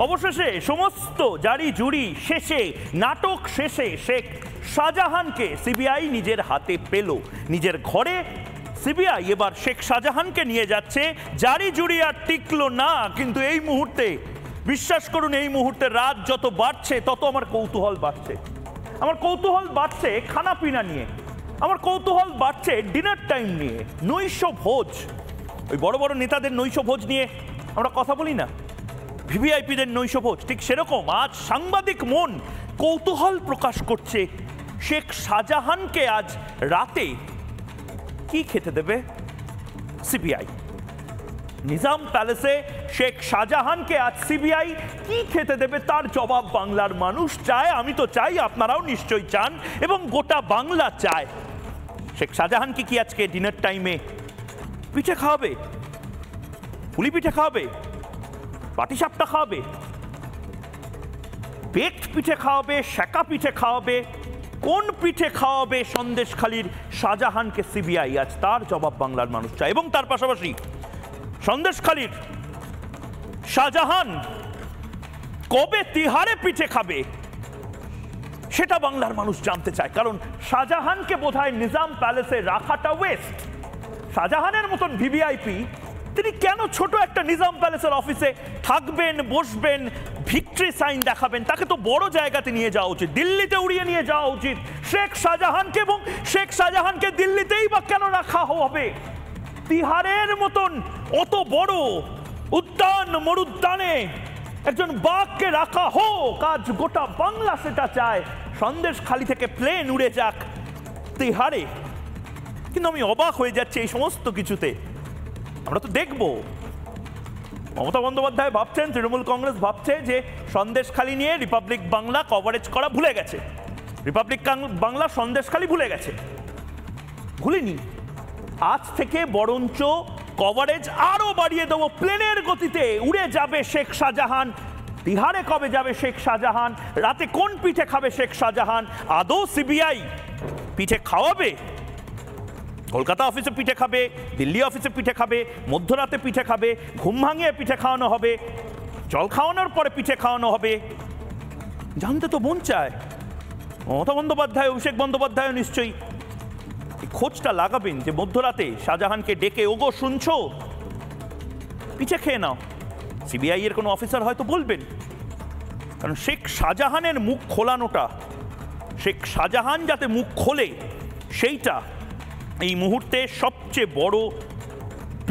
অবশেষে সমস্ত জারি জুরি শেষে, নাটক শেষে শেখ শাহজাহানকে সিবিআই নিজের হাতে পেল। নিজের ঘরে সিবিআই এবার শেখ শাহজাহানকে নিয়ে যাচ্ছে। জারি জুরি আর টিকলো না, কিন্তু এই মুহূর্তে বিশ্বাস করুন, এই মুহূর্তে রাত যত বাড়ছে তত আমার কৌতূহল বাড়ছে। আমার কৌতূহল বাড়ছে খানাপিনা নিয়ে, আমার কৌতূহল বাড়ছে ডিনার টাইম নিয়ে, নৈশ ভোজ। ওই বড় বড় নেতাদের নৈশ ভোজ নিয়ে আমরা কথা বলি না, ভিভিআইপিদের নৈশ ভোজ, ঠিক সেরকম আজ সাংবাদিক মন কৌতূহল প্রকাশ করছে শেখ শাহজাহানকে আজ রাতে কি খেতে দেবে সিবিআই। নিজাম প্যালেসে শেখ শাহজাহানকে আজ সিবিআই কি খেতে দেবে তার জবাব বাংলার মানুষ চায়। আমি তো চাই, আপনারাও নিশ্চয়ই চান এবং গোটা বাংলা চায়। শেখ শাহজাহানকে কি আজকে ডিনার টাইমে পিঠে খাওয়াবে, পুলি পিঠে খাওয়াবে, পাটিসাপটা খাওয়াবে, বেকড পিঠে খাওয়াবে, সেকা পিঠে খাওয়াবে, কোন পিঠে খাওয়াবে সন্দেশখালীর শাহজাহানকে সিবিআই? আজ তার জবাব বাংলার মানুষ চায়। এবং তার পাশাপাশি সন্দেশখালীর শাহজাহান কবে তিহারে পিঠে খাবে সেটা বাংলার মানুষ জানতে চায়। কারণ শাহজাহানকে বোধহয় নিজাম প্যালেসে রাখাটা ওয়েস্ট। শাহজাহানের মতন ভিভিআইপি তিনি কেন ছোট একটা নিজাম প্যালেসের অফিসে থাকবেন, বসবেন, ভিক্টরি সাইন দেখাবেন? তাকে তো বড় জায়গাতে নিয়ে যাওয়া উচিত, দিল্লিতে উড়িয়ে নিয়ে যাওয়া উচিত শেখ শাহজাহানকে। এবং শেখ শাহজাহানকে দিল্লিতেই বা কেন রাখা হবে? তিহারের মতন অত বড় উদ্যান, মরুদ্যানে একজন বাঘকে রাখা হোক, আজ গোটা বাংলা সেটা চায়। সন্দেশখালী থেকে প্লেন উড়ে যাক তিহারে। কিন্তু আমি অবাক হয়ে যাচ্ছি এই সমস্ত কিছুতে। আমরা তো দেখব মমতা বন্দ্যোপাধ্যায় ভাবছেন, তৃণমূল কংগ্রেস ভাবছে যে সন্দেশখালী নিয়ে রিপাবলিক বাংলা কভারেজ করা ভুলে গেছে, রিপাবলিক বাংলা সন্দেশখালী ভুলে গেছে। ভুলিনি, আজ থেকে বরঞ্চ কভারেজ আরো বাড়িয়ে দেবো। প্লেনের গতিতে উড়ে যাবে শেখ শাহজাহান। তিহারে কবে যাবে শেখ শাহজাহান? রাতে কোন পিঠে খাবে শেখ শাহজাহান? আদৌ সিবিআই পিঠে খাওয়াবে? কলকাতা অফিসে পিঠে খাবে, দিল্লি অফিসে পিঠে খাবে, মধ্যরাতে পিঠে খাবে, ঘুম ভাঙিয়ে পিঠে খাওয়ানো হবে, জল খাওয়ানোর পরে পিঠে খাওয়ানো হবে? জানতে তো মন চায়। মমতা বন্দ্যোপাধ্যায়, অভিষেক বন্দ্যোপাধ্যায় নিশ্চয়ই খোঁজটা লাগাবেন যে মধ্যরাতে শাহজাহানকে ডেকে, ওগো শুনছো, পিঠে খেয়ে নাও। সিবিআই এর কোনো অফিসার হয়তো বলবেন, কারণ শেখ শাহজাহানের মুখ খোলানোটা, শেখ শাহজাহান যাতে মুখ খোলে সেইটা এই মুহূর্তে সবচেয়ে বড়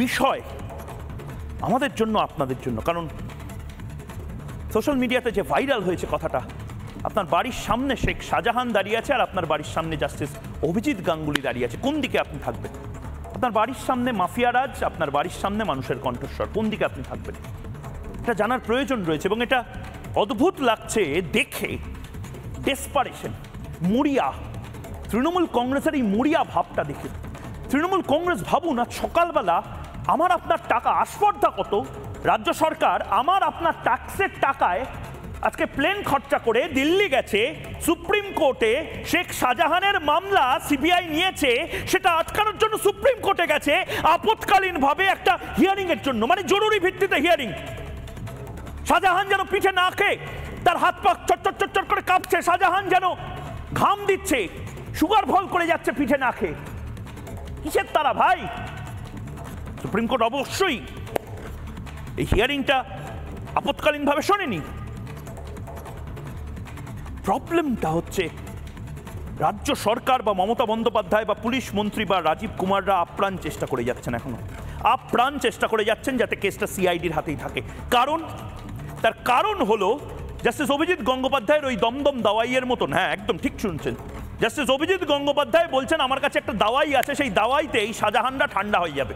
বিষয় আমাদের জন্য, আপনাদের জন্য। কারণ সোশ্যাল মিডিয়াতে যে ভাইরাল হয়েছে কথাটা, আপনার বাড়ির সামনে শেখ শাহজাহান দাঁড়িয়ে আছে আর আপনার বাড়ির সামনে জাস্টিস অভিজিৎ গাঙ্গুলি দাঁড়িয়ে আছে, কোন দিকে আপনি থাকবেন? আপনার বাড়ির সামনে মাফিয়ারাজ, আপনার বাড়ির সামনে মানুষের কণ্ঠস্বর, কোন দিকে আপনি থাকবেন? এটা জানার প্রয়োজন রয়েছে। এবং এটা অদ্ভুত লাগছে দেখে, ডেসপারেশন, মরিয়া, তৃণমূল কংগ্রেসের এই মরিয়া ভাবটা দেখে। তৃণমূল কংগ্রেস ভাবুন, আজ সকালবেলা আমার আপনার টাকা, আস্পর্ধা কত, রাজ্য সরকার আমার আপনার ট্যাক্সের টাকায় আজকে প্লেন খরচা করে দিল্লি গেছে, সুপ্রিম কোর্টে শেখ শাহজাহানের মামলা সিবিআই নিয়েছে, সেটা আটকানোর জন্য সুপ্রিম কোর্টে গেছে আপৎকালীনভাবে একটা হিয়ারিং এর জন্য, মানে জরুরি ভিত্তিতে হিয়ারিং। শাহজাহান যেন পিঠে না খেয়ে তার হাত পা চটচট চটচট করে কাঁপছে, শাহজাহান যেন ঘাম দিচ্ছে, সুগার ফল করে যাচ্ছে পিঠে না খেয়ে। কিসের তারা ভাই? সুপ্রিম কোর্ট অবশ্যই এই হিয়ারিংটা আপৎকালীনভাবে শোনেনি। প্রবলেমটা হচ্ছে রাজ্য সরকার বা মমতা বন্দ্যোপাধ্যায় বা পুলিশ মন্ত্রী বা রাজীব কুমাররা আপ্রাণ চেষ্টা করে যাচ্ছেন, এখনো আপ্রাণ চেষ্টা করে যাচ্ছেন যাতে কেসটা সিআইডির হাতেই থাকে। কারণ তার কারণ হলো জাস্টিস অভিজিৎ গঙ্গোপাধ্যায়ের ওই দমদম দাওয়াইয়ের মতন, হ্যাঁ একদম ঠিক শুনছেন, জাস্টিস অভিজিৎ গঙ্গোপাধ্যায় বলছেন আমার কাছে একটা দাওয়াই আছে, সেই দাওয়াইতেই শাহজাহানরা ঠান্ডা হয়ে যাবে।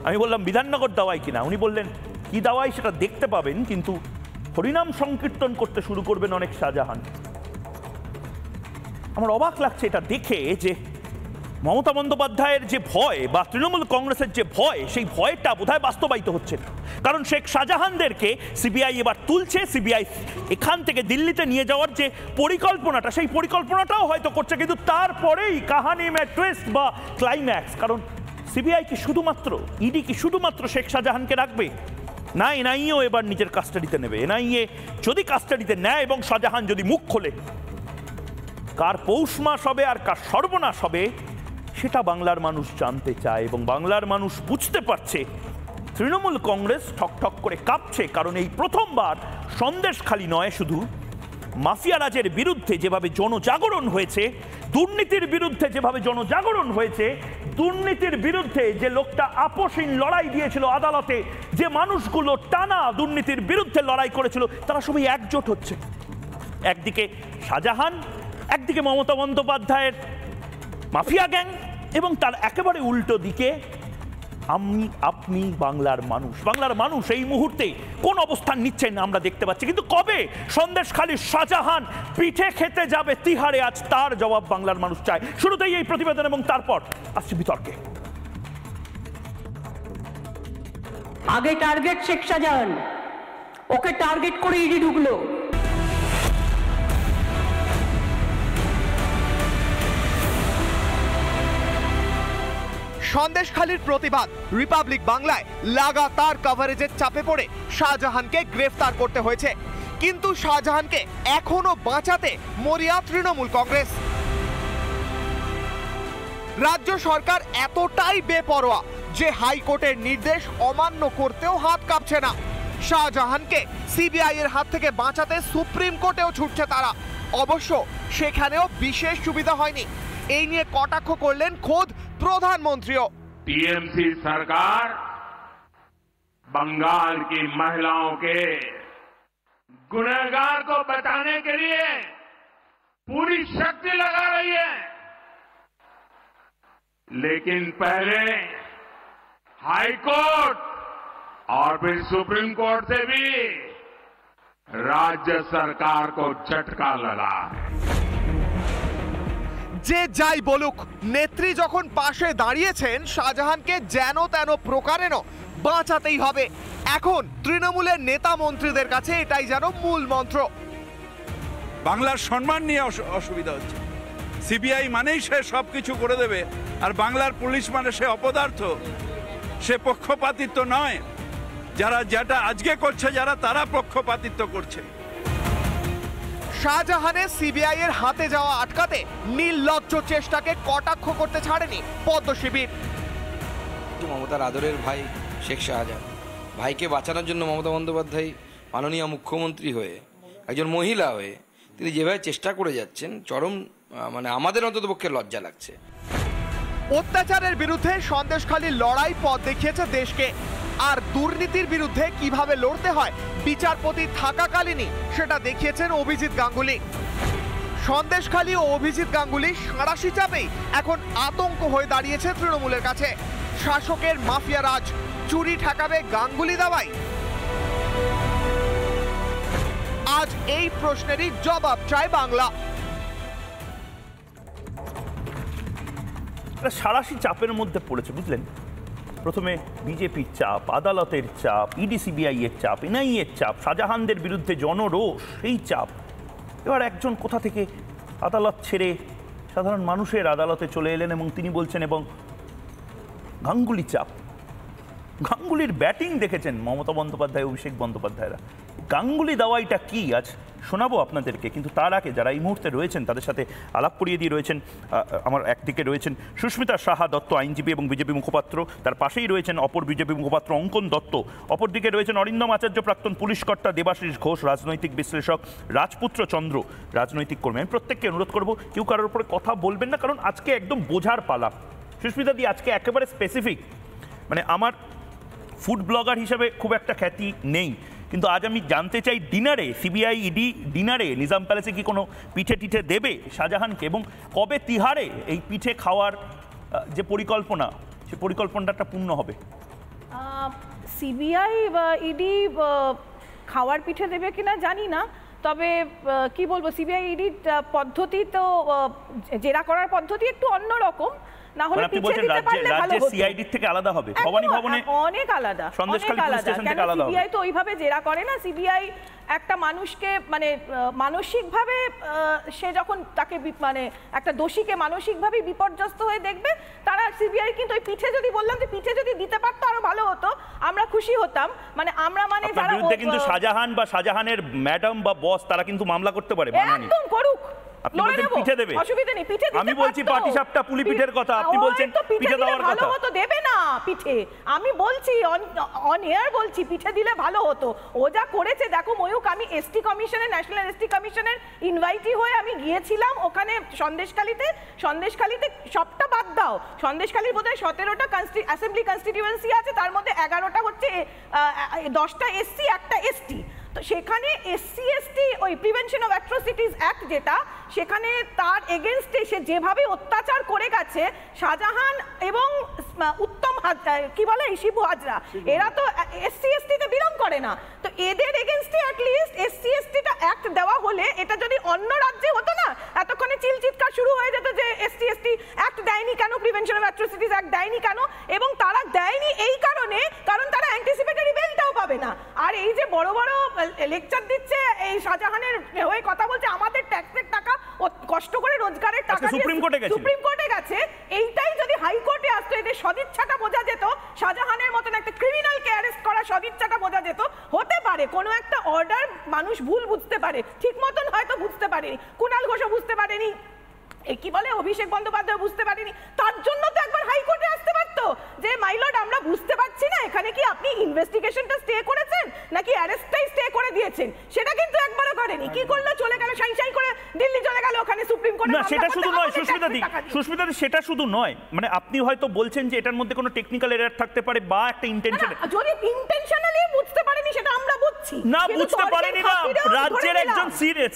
আমি বললাম বিধাননগর দাওয়াই কিনা? উনি বললেন কি দাওয়াই সেটা দেখতে পাবেন, কিন্তু হরিনাম সংকীর্তন করতে শুরু করবেন অনেক শাহজাহান। আমার অবাক লাগছে এটা দেখে যে মমতা বন্দ্যোপাধ্যায়ের যে ভয় বা তৃণমূল কংগ্রেসের যে ভয়, সেই ভয়টা বোধহয় বাস্তবায়িত হচ্ছে। কারণ শেখ শাহজাহানদেরকে সিবিআই এবার তুলছে, সিবিআই এখান থেকে দিল্লিতে নিয়ে যাওয়ার যে পরিকল্পনাটা, সেই পরিকল্পনাটাও হয়তো করছে, কিন্তু তারপরেই কাহানি মে টুইস্ট বা ক্লাইম্যাক্স। কারণ সিবিআই কি শুধুমাত্র, ইডি কি শুধুমাত্র শেখ শাহজাহানকে রাখবে? না এনআইএও এবার নিজের কাস্টাডিতে নেবে। এনআইএ যদি কাস্টাডিতে নেয় এবং শাহজাহান যদি মুখ খোলে, কার পৌষ মাস হবে আর কার সর্বনাশ হবে সেটা বাংলার মানুষ জানতে চায়। এবং বাংলার মানুষ বুঝতে পারছে তৃণমূল কংগ্রেস ঠকঠক করে কাঁপছে, কারণ এই প্রথমবার সন্দেশখালি নয়, শুধু মাফিয়া রাজের বিরুদ্ধে যেভাবে জনজাগরণ হয়েছে, দুর্নীতির বিরুদ্ধে যেভাবে জনজাগরণ হয়েছে, দুর্নীতির বিরুদ্ধে যে লোকটা আপোষহীন লড়াই দিয়েছিল আদালতে, যে মানুষগুলো টানা দুর্নীতির বিরুদ্ধে লড়াই করেছিল, তারা সবাই একজোট হচ্ছে। একদিকে শাহজাহান, একদিকে মমতা বন্দ্যোপাধ্যায়ের মাফিয়া গ্যাং, এবং তার একেবারে উল্টো দিকে আপনি বাংলার মানুষ এই মুহূর্তে কোন অবস্থান নিচ্ছেন আমরা দেখতে পাচ্ছি। কিন্তু কবে সন্দেশখালীর শাহজাহান পিঠে খেতে যাবে তিহারে, আজ তার জবাব বাংলার মানুষ চায়। শুরুতেই এই প্রতিবেদন এবং তারপর আসছে বিতর্কে। আগে টার্গেট শেখ শাহজাহান, ওকে টার্গেট করে ইডি ঢুকলো। সন্দেশখালীর প্রতিবাদ, রিপাবলিক বাংলায় লাগাতার কভারেজের চাপে পড়ে শাহজাহানকে গ্রেফতার করতে হয়েছে। কিন্তু শাহজাহানকে এখনো বাঁচাতে মরিয়া তৃণমূল কংগ্রেস। রাজ্য সরকার এতটাই বেপরোয়া যে হাইকোর্টের নির্দেশ অমান্য করতেও হাত কাঁপছে না। শাহজাহানকে সিবিআই এর হাত থেকে বাঁচাতে সুপ্রিম কোর্টেও ছুটছে তারা। অবশ্য সেখানেও বিশেষ সুবিধা হয়নি। এই নিয়ে কটাক্ষ করলেন খোদ प्रधानमंत्रियों। टीएमसी सरकार बंगाल की महिलाओं के गुनहगार को बचाने के लिए पूरी शक्ति लगा रही है, लेकिन पहले हाई कोर्ट और फिर सुप्रीम कोर्ट से भी राज्य सरकार को झटका लगा है। যে যাই বলুক, নেত্রী যখন পাশে দাঁড়িয়েছেন, শাহজাহানকে যেন তেন প্রকারেণ বাঁচাতেই হবে। এখন তৃণমূলের নেতা মন্ত্রীদের কাছে এটাই যেন মূল মন্ত্র। বাংলার সম্মান নিয়ে অসুবিধা হচ্ছে। সিবিআই মানেই সে সবকিছু করে দেবে, আর বাংলার পুলিশ মানে সে অপদার্থ, সে পক্ষপাতিত্ব নয়। যারা যেটা আজকে করছে, যারা তারা পক্ষপাতিত্ব করছে। শাহজাহানের সিবিআই এর হাতে যাওয়া আটকাতে নির্লজ্জ চেষ্টাকে কটাক্ষ করতে ছাড়েনি পদ্ম শিবির। মমতার আদরের ভাই শেখ শাহজাহান, ভাইকে বাঁচানোর জন্য মমতা বন্দ্যোপাধ্যায় মাননীয় মুখ্যমন্ত্রী হয়ে, একজন মহিলা হয়ে তিনি যেভাবে চেষ্টা করে যাচ্ছেন, চরম মানে আমাদের অন্ততপক্ষে লজ্জা লাগছে। অত্যাচারের বিরুদ্ধে সন্দেশখালীর লড়াই পথ দেখিয়েছে দেশকে, আর দুর্নীতির বিরুদ্ধে কিভাবে লড়তে হয় বিচারপতি থাকাকালীনই সেটা দেখিয়েছেন অভিজিৎ গাঙ্গুলি। সন্দেশখালী ও অভিজিৎ গাঙ্গুলি সাঁড়াশি চাপেই এখন আতঙ্ক হয়ে দাঁড়িয়েছে তৃণমূলের কাছে। শাসকের মাফিয়া রাজ চুরি ঠেকাবে গাঙ্গুলি দাওয়াই? আজ এই প্রশ্নেরই জবাব চায় বাংলা। সাঁড়াশি চাপের মধ্যে পড়েছে, বুঝলেন। প্রথমে বিজেপির চাপ, আদালতের চাপ, ইডি সিবিআই এর চাপ, এনআইএ এর চাপ, শাহজাহানদের বিরুদ্ধে জনরোষ, সেই চাপ। এবার একজন কোথা থেকে আদালত ছেড়ে সাধারণ মানুষের আদালতে চলে এলেন এবং তিনি বলছেন, এবং গাঙ্গুলি চাপ। গাঙ্গুলির ব্যাটিং দেখেছেন মমতা বন্দ্যোপাধ্যায়, অভিষেক বন্দ্যোপাধ্যায়রা। গাঙ্গুলি দাওয়াইটা কি আজ শোনাবো আপনাদেরকে, কিন্তু তার আগে যারা এই মুহূর্তে রয়েছেন তাদের সাথে আলাপ করিয়ে দিয়ে রয়েছেন। আমার একদিকে রয়েছেন সুস্মিতা সাহা দত্ত, আইনজীবী এবং বিজেপি মুখপাত্র, তার পাশেই রয়েছেন অপর বিজেপি মুখপাত্র অঙ্কন দত্ত, অপরদিকে রয়েছেন অরিন্দম আচার্য, প্রাক্তন পুলিশ কর্তা, দেবাশিস ঘোষ, রাজনৈতিক বিশ্লেষক, রাজপুত্র চন্দ্র, রাজনৈতিক কর্মী। আমি প্রত্যেককে অনুরোধ করবো কেউ কারোর উপরে কথা বলবেন না, কারণ আজকে একদম বোঝার পালা। সুস্মিতা দি, আজকে একেবারে স্পেসিফিক, মানে আমার ফুড ব্লগার হিসেবে খুব একটা খ্যাতি নেই, কিন্তু আজ আমি জানতে চাই ডিনারে, সিবিআই ইডি ডিনারে নিজাম প্যালেসে কি কোনো পিঠে টিঠে দেবে শাহজাহানকে, এবং কবে তিহারে এই পিঠে খাওয়ার যে পরিকল্পনা, সে পরিকল্পনাটা পূর্ণ হবে? সিবিআই বা ইডি খাওয়ার পিঠে দেবে কিনা জানি না, তবে কি বলবো, সিবিআই ইডির পদ্ধতি তো জেরা করার পদ্ধতি একটু অন্যরকম। না হলে পিছে দিতে পারলে ভালো হতো। সিআইডি থেকে আলাদা হবে, ভবানী ভবনে অনেক আলাদা, সন্দেশখালী পুলিশ স্টেশন থেকে আলাদা হবে। সিবিআই তো ওইভাবে জেরা করে না। সিবিআই একটা মানুষকে মানে মানসিকভাবে সে যখন তাকে মানে একটা দোষীকে মানসিকভাবে বিপর্যস্ত হয়ে দেখবে, তারা সিবিআই কিন্তু ওই পিঠে যদি বললাম যে পিঠে যদি দিতে পারতো আরো ভালো হতো, আমরা খুশি হতাম। মানে আমরা মানে যারা কিন্তু শাহজাহান বা শাহজাহানের ম্যাডাম বা বস তারা কিন্তু মামলা করতে পারে, একদম করুক, পিঠে দেবে, অসুবিধা নেই। পিঠে আমি বলছি পাটিসাপটা পুলি পিঠের কথা, আপনি বলছেন পিঠে দেওয়ার কথা। ভালো হতো, দেবে না পিঠে, আমি বলছি অন এয়ার বলছি পিঠে দিলে ভালো হতো। ও যা করেছে দেখো ময়ূক, আমি এসটি কমিশনের, ন্যাশনাল এসটি কমিশনের ইনভাইটি হয়ে আমি গিয়েছিলাম ওখানে সন্দেশখালীতে। সবটা বাদ দাও, সন্দেশখালীর বোধহয় 17টা অ্যাসেম্বলি কনস্টিটিউয়েন্সি আছে, তার মধ্যে 11টা হচ্ছে 10টা এসসি, একটা এসটি। তো সেখানে এসসি এসটি ওই প্রিভেনশন অফ অ্যাট্রোসিটিস অ্যাক্ট যেটা, সেখানে তার এগেনস্টে সে যেভাবে অত্যাচার করে গেছে শাহজাহান এবং উত্তম কি বলে শিবু হাজরা, এরা তো এসসি এসটিতে বিলং করে না। তো এদের এগেনস্টে অ্যাটলিস্ট এসসি এসটিটা অ্যাক্ট দেওয়া হলে, এটা যদি অন্য রাজ্যে হতো না এতক্ষণে চিৎকার শুরু হয়ে যেত যে এসসি এসটি অ্যাক্ট দেয়নি কেন, প্রিভেনশন অফ অ্যাট্রোসিটিস অ্যাক্ট দেয়নি কেন। এবং তারা দেয়নি এই কারণে, কারণ তারা অ্যান্টিসিপেটরি বেলটাও পাবে না। আর এই যে বড় বড় লেকচার দিচ্ছে, এই শাহজাহানের হয়ে কথা বলছে, আমাদের ট্যাক্সের টাকা কষ্ট করে রোজগারের টাকা সুপ্রিম কোর্টে গেছে। এইটাই যদি হাইকোর্টে আসতো, এদের সদিচ্ছাটা বোঝা যেত, শাহজাহানের মতন একটা ক্রিমিনালকে অ্যারেস্ট করা সদিচ্ছাটা বোঝা যেত। হতে পারে কোনো একটা অর্ডার মানুষ ভুল বুঝতে পারে, ঠিক মতন হয়তো বুঝতে পারেনি, কুণাল ঘোষও বুঝতে পারেনি, কি বলে অভিষেক বন্দ্যোপাধ্যায় বুঝতে পারেনি, তার জন্য তো একবার হাইকোর্টে আসতে পারতো যে মাইলর্ড আমরা বুঝতে পারছি না এখানে কি আপনি ইনভেস্টিগেশনটা স্টে করেছেন নাকি অ্যারেস্টটাই স্টে করে দিয়েছেন, সেটা কিন্তু একবারও করেনি। কি করলো, চলে গেল সাই করে দিল্লি চলে গেল, ওখানে সুপ্রিম কোর্টে। না সেটা শুধু নয় সুস্মিতা দি, সেটা শুধু নয়, মানে আপনি হয়তো বলছেন যে এটার মধ্যে কোনো টেকনিক্যাল এরর থাকতে পারে বা একটা ইন্টেনশন, যদি ইন্টেনশনালি বুঝতে পারেনি সেটা আমরা বুঝছি না, বুঝতে পারেনি না। রাজ্যের একজন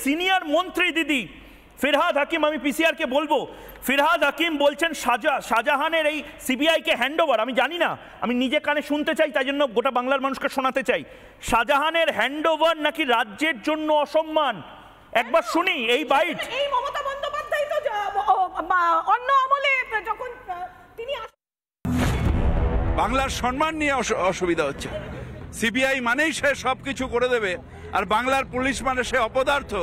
সিনিয়র মন্ত্রী দিদি ফিরহাদ হাকিম, আমি পিসিআর কে বলবো, ফিরহাদ হাকিম বলছেন শাহজাহানের এই সিবিআই কে হ্যান্ডওভার, আমি জানি না, আমি নিজে কানে শুনতে চাই, তাই জন্য গোটা বাংলার মানুষকে শোনাতে চাই, শাহজাহানের হ্যান্ডওভার নাকি রাজ্যের জন্য অসম্মান। একবার শুনি এই বাইট। এই মমতা বন্দ্যোপাধ্যায় তো অন্য আমলে যখন তিনি বাংলার সম্মান নিয়ে অসুবিধা হচ্ছে। সিবিআই মানেই সে সবকিছু করে দেবে, আর বাংলার পুলিশ মানে সে অপদার্থ,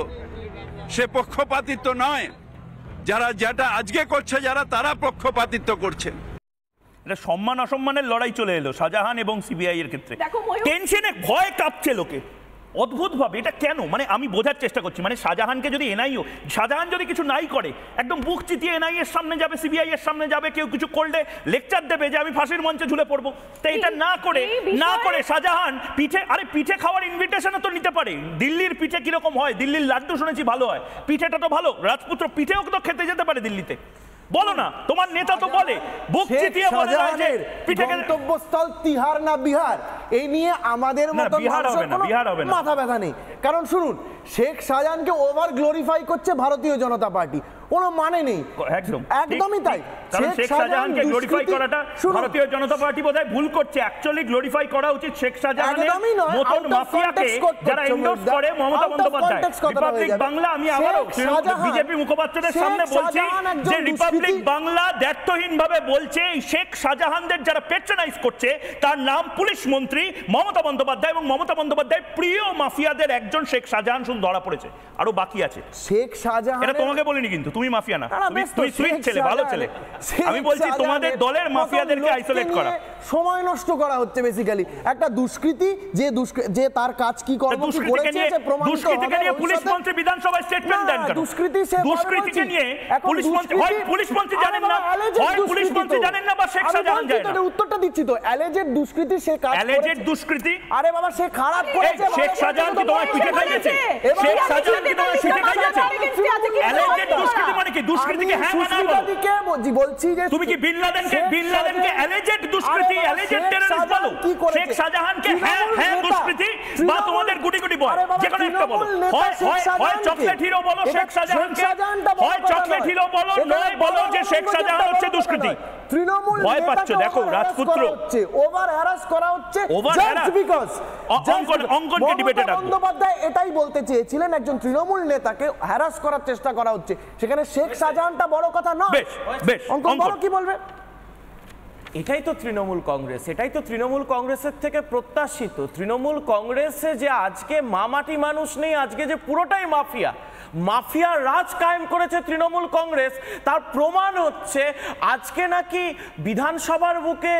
সে পক্ষপাতিত্ব নয়। যারা যেটা আজকে করছে যারা, তারা পক্ষপাতিত্ব করছে। এটা সম্মান অসম্মানের লড়াই চলে এলো শাহজাহান এবং সিবিআই এর ক্ষেত্রে। টেনশনে ভয় কাঁপছে লোকে অদ্ভুতভাবে, এটা কেন, মানে আমি বোঝার চেষ্টা করছি, মানে শাহজাহানকে যদি এনআইও, শাহজাহান যদি কিছু নাই করে একদম বুক চিতিয়ে এনআই এর সামনে যাবে, সিবিআই এর সামনে যাবে, কেউ কিছু করলে লেকচার দেবে যে আমি ফাঁসির মঞ্চে ঝুলে পড়বো। তো এটা না করে শাহজাহান পিঠে খাওয়ার ইনভিটেশনও তো নিতে পারে। দিল্লির পিঠে কিরকম হয়, দিল্লির লাড্ডু শুনেছি ভালো হয়, পিঠেটা তো ভালো, রাজপুত্র পিঠেও তো খেতে যেতে পারে দিল্লিতে। বলো না, তোমার নেতা তো বলে বুক চিতিয়ে বলে যে পিঠে গন্তব্যস্থল তিহার না বিহার, এই নিয়ে আমাদের মতো মাথা ব্যথা নেই। কারণ শুনুন, শেখ শাহজাহানকে ওভার গ্লোরিফাই করছে ভারতীয় জনতা পার্টি, কোনো মানে নেই। একদমই তাই, কারণ শেখ শাহজাহানকে গ্লোরিফাই করাটা ভারতীয় জনতা পার্টি বোধহয় ভুল করছে। অ্যাকচুয়ালি গ্লোরিফাই করা উচিত শেখ শাহজাহানের মতন মাফিয়াকে যারা এন্ডোর্স করে মমতা বন্দ্যোপাধ্যায়। রিপাবলিক বাংলা, আমি আবারও বিজেপি মুখপাত্রদের সামনে বলছি যে রিপাবলিক বাংলা দ্ব্যর্থহীনভাবে বলছে এই শেখ শাহজাহানদের যারা পেট্রোনাইজ করছে তার নাম পুলিশ মন্ত্রী মমতা বন্দ্যোপাধ্যায়, এবং মমতা বন্দ্যোপাধ্যায়ের প্রিয় মাফিয়াদের একজন শেখ শাহজাহান শুধু ধরা পড়েছে, আরো বাকি আছে। শেখ শাহজাহান, এটা তোমাকে বলিনি কিন্তু, তুমি মাফিয়া না, তুমি সুইট ছেলে, ভালো ছেলে। আমি বলছি তোমাদের দলের মাফিয়াদেরকে আইসোলেট করা, সময় নষ্ট করা হচ্ছে বেসিক্যালি। একটা দুষ্কৃতী যে তার কাজ কি কর্ম কি করেছে সে প্রমাণিত হবে। দুষ্কৃতীকে নিয়ে পুলিশ মন্ত্রী বিধানসভায় স্টেটমেন্ট দেন কেন? দুষ্কৃতীকে নিয়ে পুলিশ মন্ত্রী, হয় পুলিশ মন্ত্রী জানেন না, হয় পুলিশ মন্ত্রী জানেন না, বা শেখ শাহজাহান জানেন না। উত্তরটা দিচ্ছি তো, অ্যালেজেড দুষ্কৃতী সে কাজ করেছে। অ্যালেজেড দুষ্কৃতী, আরে বাবা সে খারাপ করেছে। শেখ শাহজাহান কি তোমার পিঠে খাইয়েছে? শেখ শাহজাহান কি তোমার পিঠে খাইয়েছে? অ্যালেজেড দুষ্কৃতী মানে কি? দুষ্কৃতীকে হ্যাঁ মানা বলো। বলছি যে তুমি কি বিন লাদেনকে অ্যালেজেড দুষ্কৃতী, অ্যালেজেড টেররিস্ট বলো? শেখ শাহজাহানকে হ্যাঁ দুষ্কৃতী, বা তোমাদের গুটি গুটি বল, যে কোনো একটা বলো। হয় চকলেট হিরো বলো শেখ শাহজাহানকে, হয় চকলেট হিরো বলো, নয় বলো যে শেখ শাহজাহান হচ্ছে দুষ্কৃতী। তৃণমূল ভয় পাচ্ছ, দেখো রাজপুত্র ওভার হ্যারাস করা হচ্ছে জাস্ট বিকজ অঙ্কনকে ডিবেটে ডাকবো। বন্দ্যোপাধ্যায় এটাই বলতে চেয়েছিলেন, একজন তৃণমূল নেতাকে হ্যারাস করার চেষ্টা করা হচ্ছে, সেখানে শেখ শাহজাহানটা বড় কথা নয়। বেশ অঙ্কন বড় কি বলবে? এটাই তো তৃণমূল কংগ্রেস, এটাই তো তৃণমূল কংগ্রেসের থেকে প্রত্যাশিত। তৃণমূল কংগ্রেসে যে আজকে মামাটি মানুষ নেই, আজকে যে পুরোটাই মাফিয়া, মাফিয়ার রাজ কায়েম করেছে তৃণমূল কংগ্রেস, তার প্রমাণ হচ্ছে আজকে নাকি বিধানসভার বুকে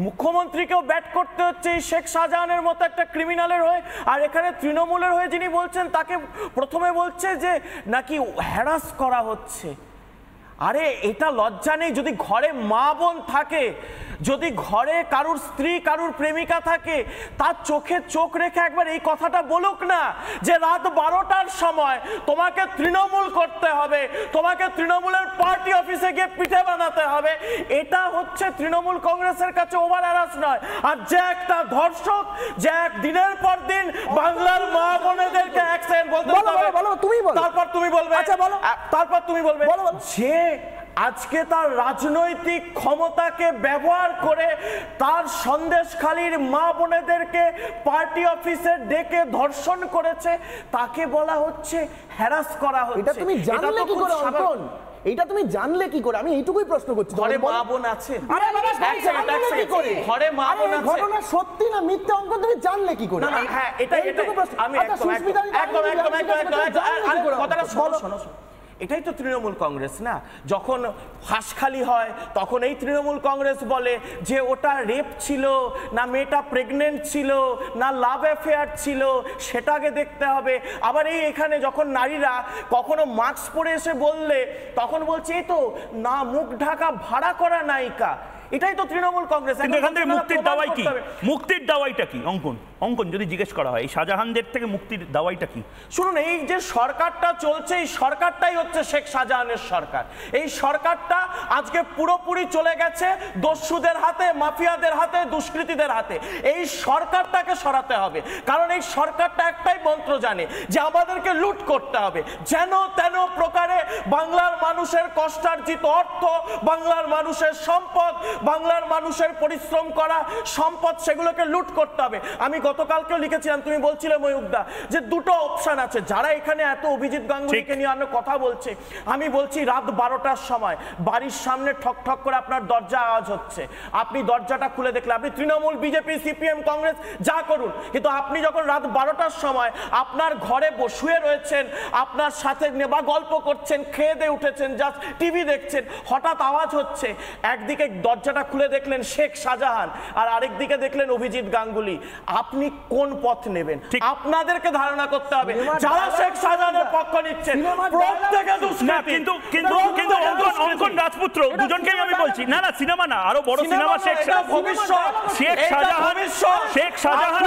মুখ্যমন্ত্রীকেও ব্যাট করতে হচ্ছে এই শেখ শাহজাহানের মতো একটা ক্রিমিনালের হয়ে। আর এখানে তৃণমূলের হয়ে যিনি বলছেন তাকে প্রথমে বলছে যে নাকি হ্যারাস করা হচ্ছে। আরে এটা লজ্জা নেই? যদি ঘরে মা বোন থাকে, যদি ঘরে কারুর স্ত্রী কারুর প্রেমিকা থাকে, তার চোখে চোখ রেখে একবার এই কথাটা বলুক না যে রাত 12টার সময় তোমাকে তৃণমূল করতে হবে, তোমাকে তৃণমূলের পার্টি অফিসে গিয়ে পিঠে বানাতে হবে। এটা হচ্ছে তৃণমূল কংগ্রেসের কাছে ওভার হ্যারাস নয়। আর যে একটা ধর্ষক, যে এক দিনের পর দিন বাংলার মা বোনেদেরকে এক সেকেন্ড বলতে হবে, তারপর তুমি বলবে, তারপর তুমি বলবে যে আজকে তার রাজনৈতিক ক্ষমতাকে ব্যবহার করে তার সন্দেশখালীর মা বোনেদেরকে পার্টি অফিসে ডেকে ধর্ষণ করেছে, তাকে বলা হচ্ছে হ্যারাস করা হচ্ছে। এটা তুমি জানলে কি করে অঙ্কন? এটা তুমি জানলে কি করে? আমি এইটুকুই প্রশ্ন করছি। ঘরে মা বোন আছে, আরে বাবা জানলে কি করে? ঘরে মা বোন আছে, ঘটনা সত্যি না মিথ্যা অঙ্কন তুমি জানলে কি করে? না হ্যাঁ এটা আমি কথাটা শোনো। এটাই তো তৃণমূল কংগ্রেস না? যখন হাঁসখালি হয় তখন এই তৃণমূল কংগ্রেস বলে যে ওটা রেপ ছিল না, মেয়েটা প্রেগনেন্ট ছিল না, লাভ অ্যাফেয়ার ছিল, সেটাকে দেখতে হবে। আবার এই এখানে যখন নারীরা কখনো মাস্ক পরে এসে বললে তখন বলছে এই তো না মুখ ঢাকা ভাড়া করা নায়িকা। এটাই তো তৃণমূল কংগ্রেস। এখান থেকে মুক্তির দাওয়াই কি? মুক্তির দাওয়াইটা কি অঙ্কন যদি জিজ্ঞেস করা হয় এই শাহজাহানদের থেকে মুক্তির দাওয়াইটা কি? শুনুন, এই যে সরকারটা চলছে, এই সরকারটাই হচ্ছে শেখ শাহজাহানের সরকার। এই সরকারটা আজকে পুরোপুরি চলে গেছে দস্যুদের হাতে, মাফিয়াদের হাতে, দুষ্কৃতীদের হাতে। এই সরকারটাকে সরাতে হবে, কারণ এই সরকারটা একটাই মন্ত্র জানে যে আমাদেরকে লুট করতে হবে। যেন তেন প্রকারে বাংলার মানুষের কষ্টার্জিত অর্থ, বাংলার মানুষের সম্পদ, বাংলার মানুষের পরিশ্রম করা সম্পদ, সেগুলোকে লুট করতে হবে। আমি গতকালকেও লিখেছিলাম, তুমি বলছিলে ময়ূকদা যে দুটো অপশন আছে। যারা এখানে এত অভিজিৎ গাঙ্গুলিকে নিয়ে আনো কথা বলছে, আমি বলছি রাত 12টার সময় বাড়ির সামনে ঠক ঠক করে আপনার দরজা আওয়াজ হচ্ছে, আপনি দরজাটা খুলে দেখলে, আপনি তৃণমূল, বিজেপি, সিপিএম, কংগ্রেস যা করুন, কিন্তু আপনি যখন রাত 12টার সময় আপনার ঘরে শুয়ে রয়েছেন, আপনার সাথে নেবা গল্প করছেন, খেয়ে দিয়ে উঠেছেন, জাস্ট টিভি দেখছেন, হঠাৎ আওয়াজ হচ্ছে, একদিকে দরজাটা খুলে দেখলেন শেখ শাহজাহান আর আরেকদিকে দেখলেন অভিজিৎ গাঙ্গুলি, আপনি কোন পথ নেবেন? আপনাদেরকে ধারণা করতে হবে যারা শেখ শাহজাহানের পক্ষ নিচ্ছেন প্রত্যেকে দুষ্কৃতী। কিন্তু অঙ্কন রাজপুত্র দুজনকেই আমি বলছি, না না সিনেমা না, আরো বড় সিনেমা শেখ শাহজাহান।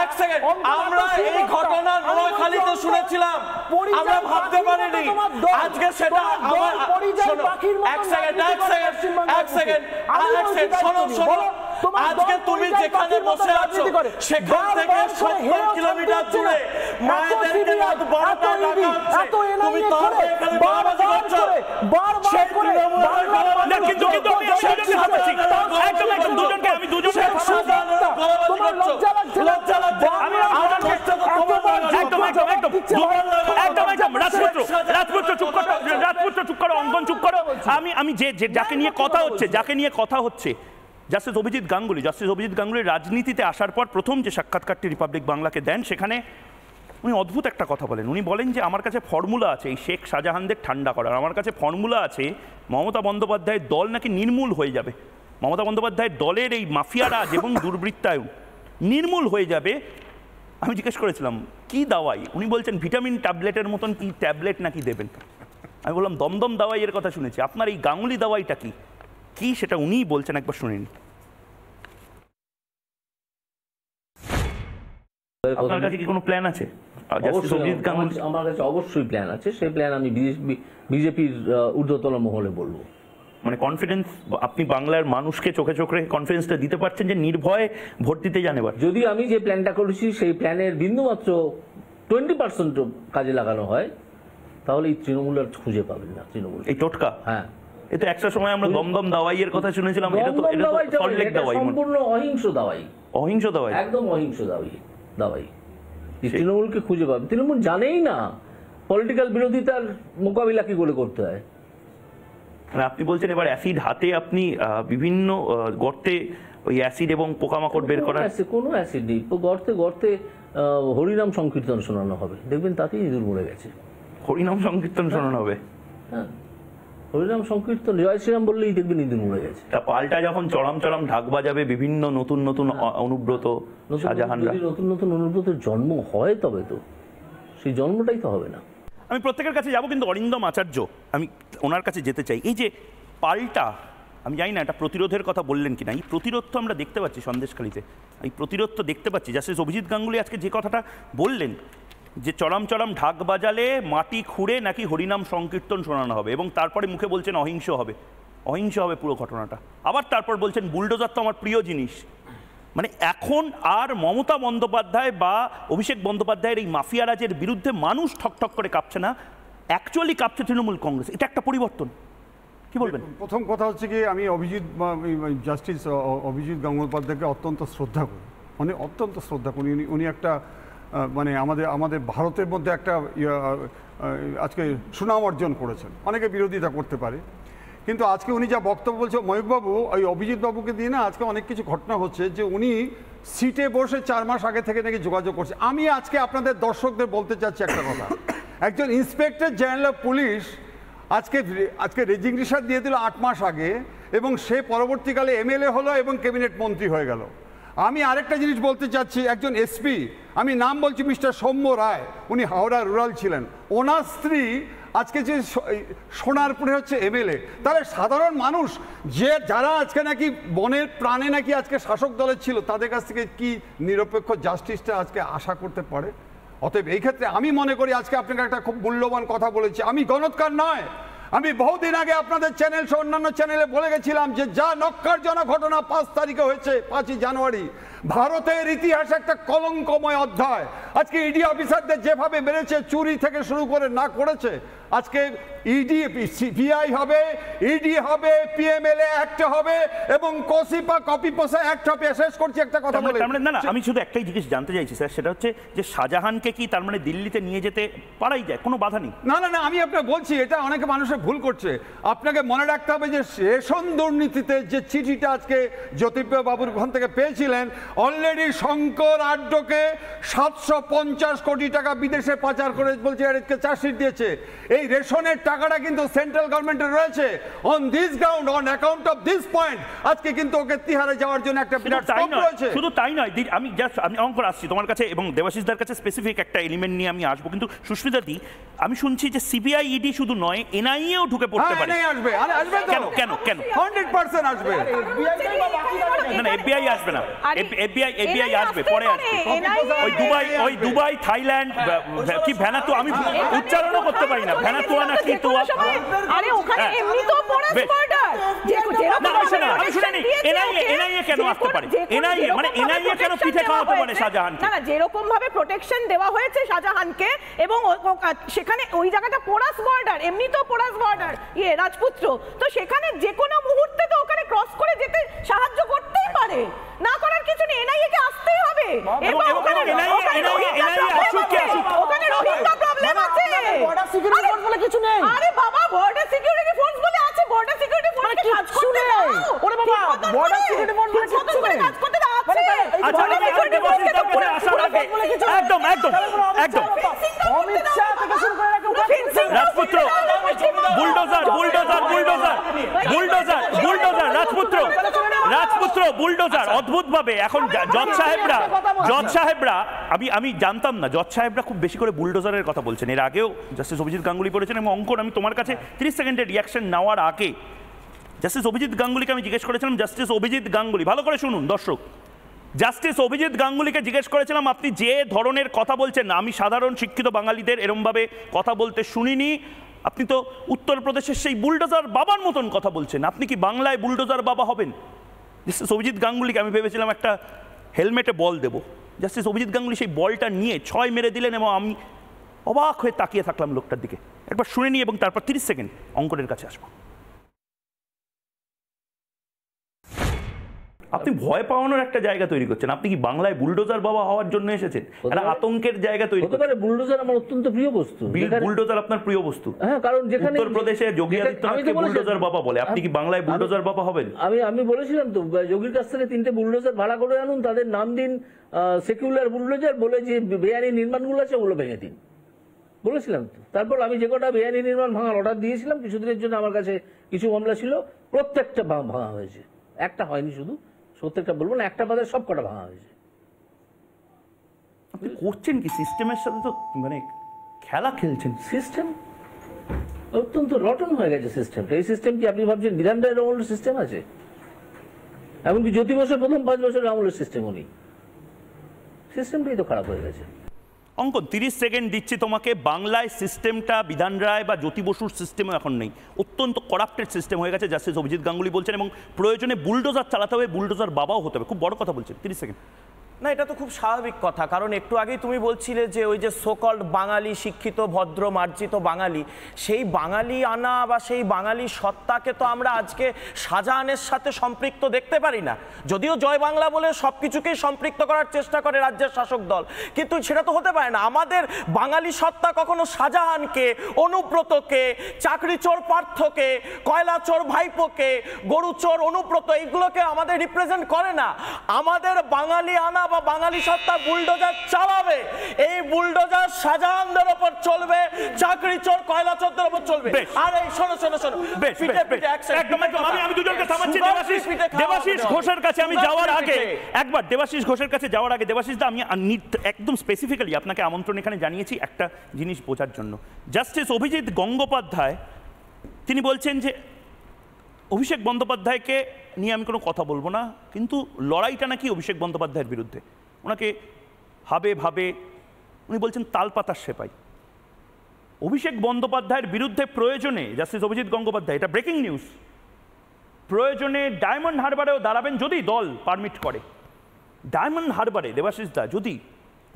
এক সেকেন্ড, আমরা এই ঘটনা নোয়াখালীতে শুনেছিলাম, আমরা ভাবতে পারিনি আজকে সেটা আমার। এক সেকেন্ড, শোনো, আজকে তুমি যেখানে বসে আছো সেখান থেকে 70 কিলোমিটার দূরে মায়েদেরকে রাত 12টায় ডাকা হচ্ছে, তুমি তাহলে এখানে বাবাজি করছো। কিন্তু আমি দুজনকে অঙ্কন চুপ করো। আমি যাকে নিয়ে কথা হচ্ছে জাস্টিস অভিজিৎ গাঙ্গুলি রাজনীতিতে আসার পর প্রথম যে সাক্ষাৎকারটি রিপাবলিক বাংলাকে দেন, সেখানে উনি অদ্ভুত একটা কথা বলেন। উনি বলেন যে আমার কাছে ফর্মুলা আছে এই শেখ শাহজাহানদের ঠান্ডা করার, আমার কাছে ফর্মুলা আছে, মমতা বন্দ্যোপাধ্যায়ের দল নাকি নির্মূল হয়ে যাবে, মমতা বন্দ্যোপাধ্যায়ের দলের এই মাফিয়া রাজ এবং দুর্বৃত্তায়ন নির্মূল হয়ে যাবে। আমি জিজ্ঞেস করেছিলাম কি দাওয়াই? উনি বলছেন ভিটামিন ট্যাবলেটের মতন কি ট্যাবলেট নাকি দেবেন। আমি বললাম দমদম দাওয়াইয়ের কথা শুনেছি, আপনার এই গাঙ্গুলি দাওয়াইটা কি কি সেটা উনিই বলছেন, একবার শুনিনি। আপনার কাছে কি কোনো প্ল্যান আছে? আমার কাছে অবশ্যই প্ল্যান আছে, সেই প্ল্যান আমি বিজেপির ঊর্ধ্বতন মহলে বলবো। মানে কনফিডেন্স, আপনি বাংলার মানুষকে চোখে চোখে কনফিডেন্সটা দিতে পারছেন যে নির্ভয়ে ভোট দিতে যান এবার? যদি আমি যে প্ল্যানটা করেছি সেই প্ল্যানের বিন্দুমাত্র 20% কাজে লাগানো হয়, তাহলে এই তৃণমূল আর খুঁজে পাবেন না। তৃণমূল এই টোটকা, হ্যাঁ, এটা একটা সময় আমরা দমদম দাওয়াইয়ের কথা শুনেছিলাম, এটা তো সল্টলেক দাওয়াই, সম্পূর্ণ অহিংস দাওয়াই, একদম অহিংস দাওয়াই। তৃণমূলকে খুঁজে পাবে, তৃণমূল জানেই না পলিটিক্যাল বিরোধিতার মোকাবিলা কি করে করতে হয়। মানে আপনি বলছেন এবার অ্যাসিড হাতে আপনি বিভিন্ন গর্তে ওই অ্যাসিড এবং পোকামাকড় বের করার কোনো অ্যাসিড নেই, গর্তে গর্তে হরিনাম সংকীর্তন শোনানো হবে, দেখবেন তাতেই ইঁদুর মরে গেছে। হরিনাম সংকীর্তন শোনানো হবে? হ্যাঁ, হরিনাম সংকীর্তন, জয় শ্রীরাম বললেই দেখবেন ইঁদুর মরে গেছে। তা পাল্টা যখন চরম চরম ঢাক বাজাবে বিভিন্ন নতুন নতুন অনুব্রত, শাহজাহানরা, নতুন নতুন অনুব্রতের জন্ম হয় তবে তো, সেই জন্মটাই তো হবে না। আমি প্রত্যেকের কাছে যাব, কিন্তু অরিন্দম আচার্য আমি ওনার কাছে যেতে চাই। এই যে পাল্টা, আমি জানি না এটা প্রতিরোধের কথা বললেন কিনা, এই প্রতিরোধ তো আমরা দেখতে পাচ্ছি সন্দেশখালীতে, এই প্রতিরোধ তো দেখতে পাচ্ছি। জাস্টিস অভিজিৎ গাঙ্গুলি আজকে যে কথাটা বললেন যে চরম চরম ঢাক বাজালে মাটি খুঁড়ে নাকি হরিনাম সংকীর্তন শোনানো হবে, এবং তারপরে মুখে বলছেন অহিংস হবে, অহিংস হবে পুরো ঘটনাটা। আবার তারপর বলছেন বুলডোজার তো আমার প্রিয় জিনিস। মানে এখন আর মমতা বন্দ্যোপাধ্যায় বা অভিষেক বন্দ্যোপাধ্যায়ের এই মাফিয়া রাজের বিরুদ্ধে মানুষ ঠকঠক করে কাঁপছে না, অ্যাকচুয়ালি কাঁপছে তৃণমূল কংগ্রেস। এটা একটা পরিবর্তন, কি বলবেন? প্রথম কথা হচ্ছে কি, আমি জাস্টিস অভিজিৎ গঙ্গোপাধ্যায়কে অত্যন্ত শ্রদ্ধা করি, অত্যন্ত শ্রদ্ধা করি। উনি একটা মানে আমাদের ভারতের মধ্যে একটা আজকে সুনাম অর্জন করেছেন। অনেকে বিরোধিতা করতে পারে, কিন্তু আজকে উনি যা বক্তব্য বলছে, ময়ূকবাবু ওই অভিজিৎ বাবুকে দিয়ে না আজকে অনেক কিছু ঘটনা হচ্ছে, যে উনি সিটে বসে 4 মাস আগে থেকে নাকি যোগাযোগ করছে। আমি আজকে আপনাদের দর্শকদের বলতে চাচ্ছি একটা কথা, একজন ইন্সপেক্টর জেনারেল অফ পুলিশ আজকে রেজিগনেশন দিয়ে দিল 8 মাস আগে, এবং সে পরবর্তীকালে এমএলএ হলো এবং ক্যাবিনেট মন্ত্রী হয়ে গেল। আমি আরেকটা জিনিস বলতে চাচ্ছি, একজন এসপি, আমি নাম বলছি মিস্টার সৌম্য রায়, উনি হাওড়া রুরাল ছিলেন, ওনার স্ত্রী আজকে যে সোনারপুরে হচ্ছে এমএলএ। তাহলে সাধারণ মানুষ যারা আজকে নাকি বনের প্রাণে নাকি আজকে শাসক দলের ছিল, তাদের কাছ থেকে কি নিরপেক্ষ জাস্টিসটা আজকে আশা করতে পারে? অতএব এই ক্ষেত্রে আমি মনে করি আজকে আপনাকে একটা খুব মূল্যবান কথা বলেছি, আমি গণৎকার নয়, আমি বহুদিন আগে আপনাদের চ্যানেল সহ অন্যান্য চ্যানেলে বলে গেছিলাম যে যা নক্কারজনক ঘটনা 5 তারিখে হয়েছে, 5ই জানুয়ারি, ভারতের ইতিহাসে একটা কলঙ্কময় অধ্যায়। আজকে ইডি অফিসারদের যেভাবে বেড়েছে, চুরি থেকে শুরু করে না করেছে, আজকে ইডি সিবিআই হবে, ইডি হবে, পিএমএলএ অ্যাক্ট হবে, এবং কসিপা কপিপোসা অ্যাক্ট হবে। শেষ করছি একটা কথা বলে। না না, আমি শুধু একটাই জিনিস জানতে চাইছি স্যার, সেটা হচ্ছে যে শাহজাহানকে কি তার মানে দিল্লিতে নিয়ে যেতে পারাই যায়, কোনো বাধা নেই? না না না, আমি আপনাকে বলছি, এটা অনেকে মানুষের ভুল করছে। আপনাকে মনে রাখতে হবে যে রেশন দুর্নীতিতে যে চিঠিটা আজকে জ্যোতিপ্রিয় বাবুর ওখান থেকে পেয়েছিলেন, অলরেডি শঙ্কর আড্ডকে 750 কোটি টাকা বিদেশে পাচার করে বলছে আজকে চার্জশিট দিয়েছে। এই রেশনের টাকাটা কিন্তু সেন্ট্রাল গভর্নমেন্টের রয়েছে। On this ground, on account of this point, আজকে কিন্তু ওকে তিহারে যাওয়ার জন্য একটা বিরাট স্কোপ রয়েছে। শুধু তাই নয়, আমি অঙ্কর আসছি তোমার কাছে এবং দেবাশিসদার কাছে, স্পেসিফিক একটা এলিমেন্ট নিয়ে আমি আসবো, কিন্তু সুস্মিতা দি, আমি শুনছি যে সিবিআই ইডি শুধু নয়, এনআইএও ঢুকে পড়তে পারে। আসবে, কেন কেন কেন 100% আসবে। না না, এফবিআই আসবে না, এফবিআই আসবে, পরে আসবে। ওই দুবাই, থাইল্যান্ড, কি ভ্যানাতু, আমি উচ্চারণও করতে পারি না, ভ্যানাতুয়া না কি তোয়া, আরে ওখানে এমনি তো পরাস বর্ডার, না আমি শুনিনি। এনআইএ কেন আসতে পারে? এনআইএ মানে এনআইএ কেন পিঠে খাওয়াতে পারে শাহজাহানকে? না না, যেরকম ভাবে প্রোটেকশন দেওয়া হয়েছে শাহজাহানকে, এবং সেখানে ওই জায়গাটা পোরাস বর্ডার, এমনি তো পোরাস বর্ডার রাজপুত্র, তো সেখানে যে কোনো মুহূর্তে তো ওখানে ক্রস করে যেতে সাহায্য করতেই পারে, না করার কিছু নেই, এনআইএ কে আসতেই হবে। এবং ওখানে রোহিঙ্গা প্রবলেম আছে, বর্ডার সিকিউরিটি ফোর্স বলে কিছু নেই। আরে বাবা, বর্ডার সিকিউরিটি ফোর্স বলে আছে, বর্ডার সিকিউরিটি ফোর্স কে কাজ করতে দাও। ওরে বাবা, বর্ডার সিকিউরিটি ফোর্স বলে কিছু নেই, কাজ করতে দাও আছে। আচ্ছা, একদম একদম একদম অমিত শাহ থেকে শুরু করে রাজপুত্র, bulldozer bulldozer bulldozer bulldozer bulldozer রাজপুত্র বুলডোজার। অদ্ভুত ভাবে এখন জজ সাহেবরা আমি জানতাম না, জজ সাহেবরা খুব বেশি করে বুলডোজারের কথা বলছেন। এর আগেও জাস্টিস অভিজিৎ গাঙ্গুলি বলেছেন, এবং অঙ্কন আমি তোমার কাছে 30 সেকেন্ডের রিয়াকশন নেওয়ার আগে জাস্টিস অভিজিৎ গাঙ্গুলিকে আমি জিজ্ঞেস করেছিলাম, জাস্টিস অভিজিৎ গাঙ্গুলি, ভালো করে শুনুন দর্শক, জাস্টিস অভিজিৎ গাঙ্গুলিকে জিজ্ঞেস করেছিলাম, আপনি যে ধরনের কথা বলছেন, আমি সাধারণ শিক্ষিত বাঙালিদের এরমভাবে কথা বলতে শুনিনি, আপনি তো উত্তরপ্রদেশের সেই বুলডোজার বাবার মতন কথা বলছেন, আপনি কি বাংলায় বুলডোজার বাবা হবেন? জাস্টিস অভিজিৎ গাঙ্গুলিকে আমি ভেবেছিলাম একটা হেলমেটে বল দেবো, জাস্টিস অভিজিৎ গাঙ্গুলি সেই বলটা নিয়ে 6 মেরে দিলেন, এবং আমি অবাক হয়ে তাকিয়ে থাকলাম লোকটার দিকে। একবার শুনে নিই এবং তারপর 30 সেকেন্ড অঙ্কনের কাছে আসবো। আপনি ভয় পাওয়ানোর একটা জায়গা তৈরি করছেন। আপনি কি বাংলায় বুলডোজার বাবা হওয়ার জন্য এসেছেন? একটা আতঙ্কের জায়গা তৈরি হতে পারে। বুলডোজার আমার অত্যন্ত প্রিয় বস্তু। বুলডোজার আপনার প্রিয় বস্তু? হ্যাঁ, কারণ যেখানে উত্তরপ্রদেশে যোগী আদিত্যনাথকে বুলডোজার বাবা বলে, আপনি কি বাংলায় বুলডোজার বাবা হবেন? আমি বলেছিলাম তো, যোগীর কাছ থেকে 3টে বুলডোজার ভাড়া করে আনুন, তাদের নাম দিন সেকুলার বুলডোজার, বলে যে বেআইনি নির্মাণগুলো আছে ওগুলো ভেঙে দিন, বলেছিলাম তো। তারপর আমি যে কটা বেআইনি নির্মাণ ভাঙার অর্ডার দিয়েছিলাম কিছুদিনের জন্য, আমার কাছে কিছু মামলা ছিল, প্রত্যেকটা ভাঙা হয়েছে, একটা হয়নি। শুধু প্রত্যেকটা বলবো না, একটা বাদে সব কটা ভাঙা হয়েছে। আপনি করছেন কি সিস্টেমের সাথে? তো মানে খেলা খেলছেন। সিস্টেম অত্যন্ত রটন হয়ে গেছে সিস্টেমটা। এই সিস্টেম কি আপনি ভাবছেন বিধান রায়ের আমলের সিস্টেম আছে? এমনকি জ্যোতি বসুর প্রথম 5 বছরের আমলের সিস্টেমও নেই। সিস্টেমটাই তো খারাপ হয়ে গেছে। অঙ্কন 30 সেকেন্ড দিচ্ছি তোমাকে। বাংলায় সিস্টেমটা বিধান রায় বা জ্যোতি বসুর সিস্টেমও এখন নেই, অত্যন্ত করাপ্টেড সিস্টেম হয়ে গেছে, জাস্টিস অভিজিৎ গাঙ্গুলি বলছেন, এবং প্রয়োজনে বুলডোজার চালাতে হবে, বুলডোজার বাবাও হতে হবে। খুব বড় কথা বলছেন, 30 সেকেন্ড। না, এটা তো খুব স্বাভাবিক কথা, কারণ একটু আগেই তুমি বলছিলে যে ওই যে সোকল্ড বাঙালি, শিক্ষিত ভদ্র মার্জিত বাঙালি, সেই বাঙালি আনা বা সেই বাঙালি সত্তাকে তো আমরা আজকে শাহজাহানের সাথে সম্পৃক্ত দেখতে পারি না। যদিও জয় বাংলা বলে সব কিছুকেই সম্পৃক্ত করার চেষ্টা করে রাজ্যের শাসক দল, কিন্তু সেটা তো হতে পারে না। আমাদের বাঙালি সত্তা কখনো শাহজাহানকে, অনুব্রতকে, চাকরি চোর পার্থকে, কয়লা চোর ভাইপোকে, গরু চোর অনুব্রত, এইগুলোকে আমাদের রিপ্রেজেন্ট করে না। আমাদের বাঙালি আনা বা বাঙালি সত্তা বুলডোজার চালাবে, এই বুলডোজার শাহজাহানদের উপর চলবে, চাকরি চোর কয়লা চোরদের উপর চলবে। আর এই শোনো আমি দুজনকে থামাচ্ছি। দেবাশিস ঘোষের কাছে আমি যাওয়ার আগে একবার, দেবাশিস ঘোষের কাছে যাওয়ার আগে, দেবাশিস দা, আমি একদম স্পেসিফিক্যালি আপনাকে আমন্ত্রণ এখানে জানিয়েছি একটা জিনিস বোঝার জন্য। জাস্টিস অভিজিৎ গঙ্গোপাধ্যায় তিনি বলছেন যে অভিষেক বন্দ্যোপাধ্যায়কে নিয়ে আমি কোনো কথা বলবো না, কিন্তু লড়াইটা নাকি অভিষেক বন্দ্যোপাধ্যায়ের বিরুদ্ধে। ওনাকে ভাবে উনি বলছেন তালপাতার সেপাই। অভিষেক বন্দ্যোপাধ্যায়ের বিরুদ্ধে প্রয়োজনে, জাস্টিস অভিজিৎ গঙ্গোপাধ্যায়, এটা ব্রেকিং নিউজ, প্রয়োজনে ডায়মন্ড হারবারেও দাঁড়াবেন যদি দল পারমিট করে। ডায়মন্ড হারবারে দেবাশিস দা যদি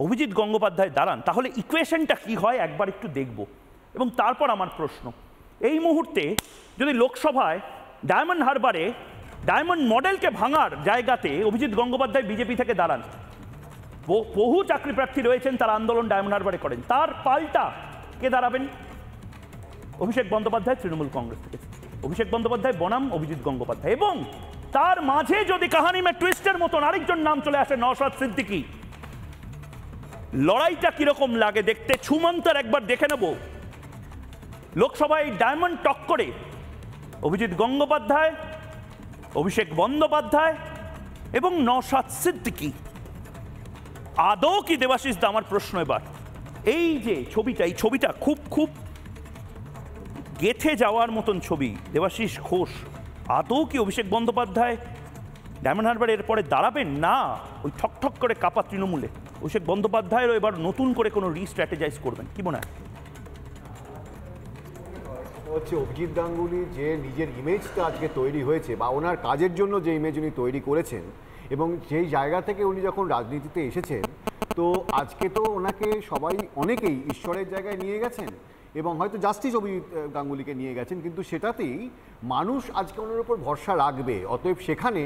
অভিজিৎ গঙ্গোপাধ্যায় দাঁড়ান, তাহলে ইকুয়েশনটা কি হয় একবার একটু দেখব। এবং তারপর আমার প্রশ্ন, এই মুহূর্তে যদি লোকসভায় ডায়মন্ড হারবারে ডায়মন্ড মডেলকে ভাঙার জায়গাতে অভিজিৎ গঙ্গোপাধ্যায় বিজেপি থেকে দাঁড়ান, বহু চাকরি প্রার্থী রয়েছেন তারা আন্দোলন ডায়মন্ড হারবারে করেন, তার পাল্টা কে দাঁড়াবেন? অভিষেক বন্দ্যোপাধ্যায় তৃণমূল কংগ্রেস থেকে। অভিষেক বন্দ্যোপাধ্যায় বনাম অভিজিৎ গঙ্গোপাধ্যায়, এবং তার মাঝে যদি কাহানি মে টুইস্টের মতন আরেকজন নাম চলে আসে, নওশাদ সিদ্দিকী। লড়াইটা কিরকম লাগে দেখতে ছুমন্তর একবার দেখে নেব। লোকসভায় ডায়মন্ড টক্করে অভিজিৎ গঙ্গোপাধ্যায়, অভিষেক বন্দ্যোপাধ্যায় এবং নওশাদ সিদ্দিকী। আদৌ কি দেবাশিস দা, আমার প্রশ্ন এবার, এই যে ছবিটা, এই ছবিটা খুব খুব গেথে যাওয়ার মতন ছবি, দেবাশিস ঘোষ, আদৌ কি অভিষেক বন্দ্যোপাধ্যায় ডায়মন্ড হারবার এরপরে দাঁড়াবেন? না ওই ঠকঠক করে কাপা তৃণমূলে অভিষেক বন্দ্যোপাধ্যায়েরও এবার নতুন করে কোনো রিস্ট্র্যাটেজাইজ করবেন, কি মনে হয়? হচ্ছে অভিজিৎ গাঙ্গুলি যে নিজের ইমেজটা আজকে তৈরি হয়েছে, বা ওনার কাজের জন্য যে ইমেজ উনি তৈরি করেছেন, এবং সেই জায়গা থেকে উনি যখন রাজনীতিতে এসেছেন, তো আজকে তো ওনাকে সবাই অনেকেই ঈশ্বরের জায়গায় নিয়ে গেছেন, এবং হয়তো জাস্টিস অভিজিৎ গাঙ্গুলিকে নিয়ে গেছেন, কিন্তু সেটাতেই মানুষ আজকে ওনার উপর ভরসা রাখবে। অতএব সেখানে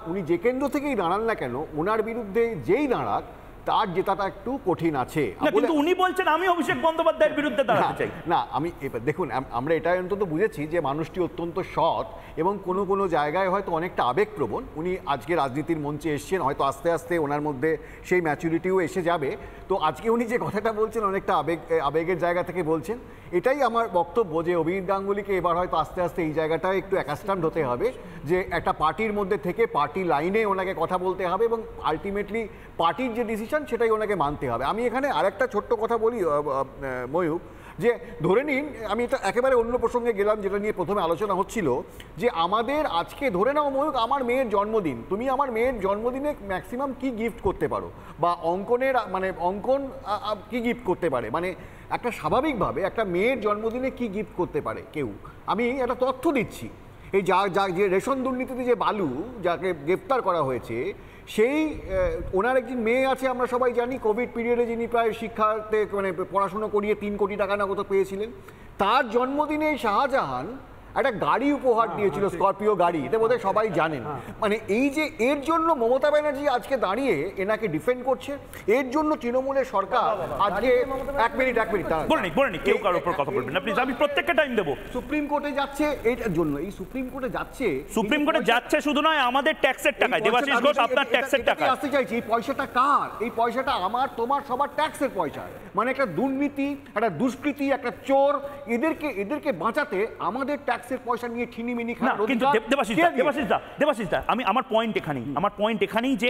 উনি যে কেন্দ্র থেকেই দাঁড়ান না কেন, ওনার বিরুদ্ধে যেই দাঁড়াক তার জেতাটা একটু কঠিন আছে। কিন্তু উনি বলছেন আমি অভিষেক বন্দ্যোপাধ্যায়ের বিরুদ্ধে দাঁড়াতে চাই না। আমি দেখুন, আমরা এটাই অন্তত বুঝেছি যে মানুষটি অত্যন্ত সৎ, এবং কোনো কোনো জায়গায় হয়তো অনেকটা আবেগপ্রবণ। উনি আজকে রাজনীতির মঞ্চে এসছেন, হয়তো আস্তে আস্তে ওনার মধ্যে সেই ম্যাচুরিটিও এসে যাবে। তো আজকে উনি যে কথাটা বলছেন অনেকটা আবেগের জায়গা থেকে বলছেন। এটাই আমার বক্তব্য যে অভিজিৎ গাঙ্গুলিকে এবার হয়তো আস্তে আস্তে এই জায়গাটায় একটু অ্যাকাস্টামড হতে হবে, যে একটা পার্টির মধ্যে থেকে পার্টি লাইনে ওনাকে কথা বলতে হবে, এবং আলটিমেটলি পার্টির যে ডিসিশন সেটাই ওনাকে মানতে হবে। আমি এখানে আরেকটা ছোট্ট কথা বলি ময়ূক, যে ধরে নিন, আমি এটা একেবারে অন্য প্রসঙ্গে গেলাম যেটা নিয়ে প্রথমে আলোচনা হচ্ছিল, যে আমাদের আজকে ধরে নাও ময়ূক আমার মেয়ের জন্মদিন, তুমি আমার মেয়ের জন্মদিনে ম্যাক্সিমাম কি গিফট করতে পারো, বা অঙ্কন কি গিফট করতে পারে, মানে একটা স্বাভাবিকভাবে একটা মেয়ের জন্মদিনে কি গিফট করতে পারে কেউ? আমি একটা তথ্য দিচ্ছি, এই যে রেশন দুর্নীতিতে যে বালু, যাকে গ্রেপ্তার করা হয়েছে, সেই ওনার একজন মেয়ে আছে, আমরা সবাই জানি, কোভিড পিরিয়ডে যিনি প্রায় শিক্ষাতে মানে পড়াশুনো করিয়ে 3 কোটি টাকা নগদ পেয়েছিলেন। তার জন্মদিনে শাহজাহান একটা গাড়ি উপহার দিয়েছিল, স্করপিও গাড়ি, এটা বোধহয় সবাই জানেন। মানে এই যে এর জন্য মমতা ব্যানার্জি আজকে দাঁড়িয়ে এনাকে ডিফেন্ড করছে, এর জন্য তৃণমূলের সরকার আজকে এক মিনিট কেউ কারোর উপর কথা বলবেন না প্লিজ, আমি প্রত্যেককে টাইম দেবো। সুপ্রিম কোর্টে যাচ্ছে এটার জন্য, এই সুপ্রিম কোর্টে যাচ্ছে শুধু নয়, আমাদের ট্যাক্সের টাকায়। দেবাশিস ঘোষ, আপনার ট্যাক্সের টাকায় আসতে চাইছি। এই পয়সাটা কার? এই পয়সাটা আমার, তোমার, সবার ট্যাক্সের পয়সা। মানে একটা দুর্নীতি, একটা দুষ্কৃতি, একটা চোর, এদেরকে বাঁচাতে আমাদের ট্যাক্সের পয়সা নিয়ে ঠিনিমিনি খাওয়ার অধিকার। দেবাশিস দা, আমার পয়েন্ট এখানেই যে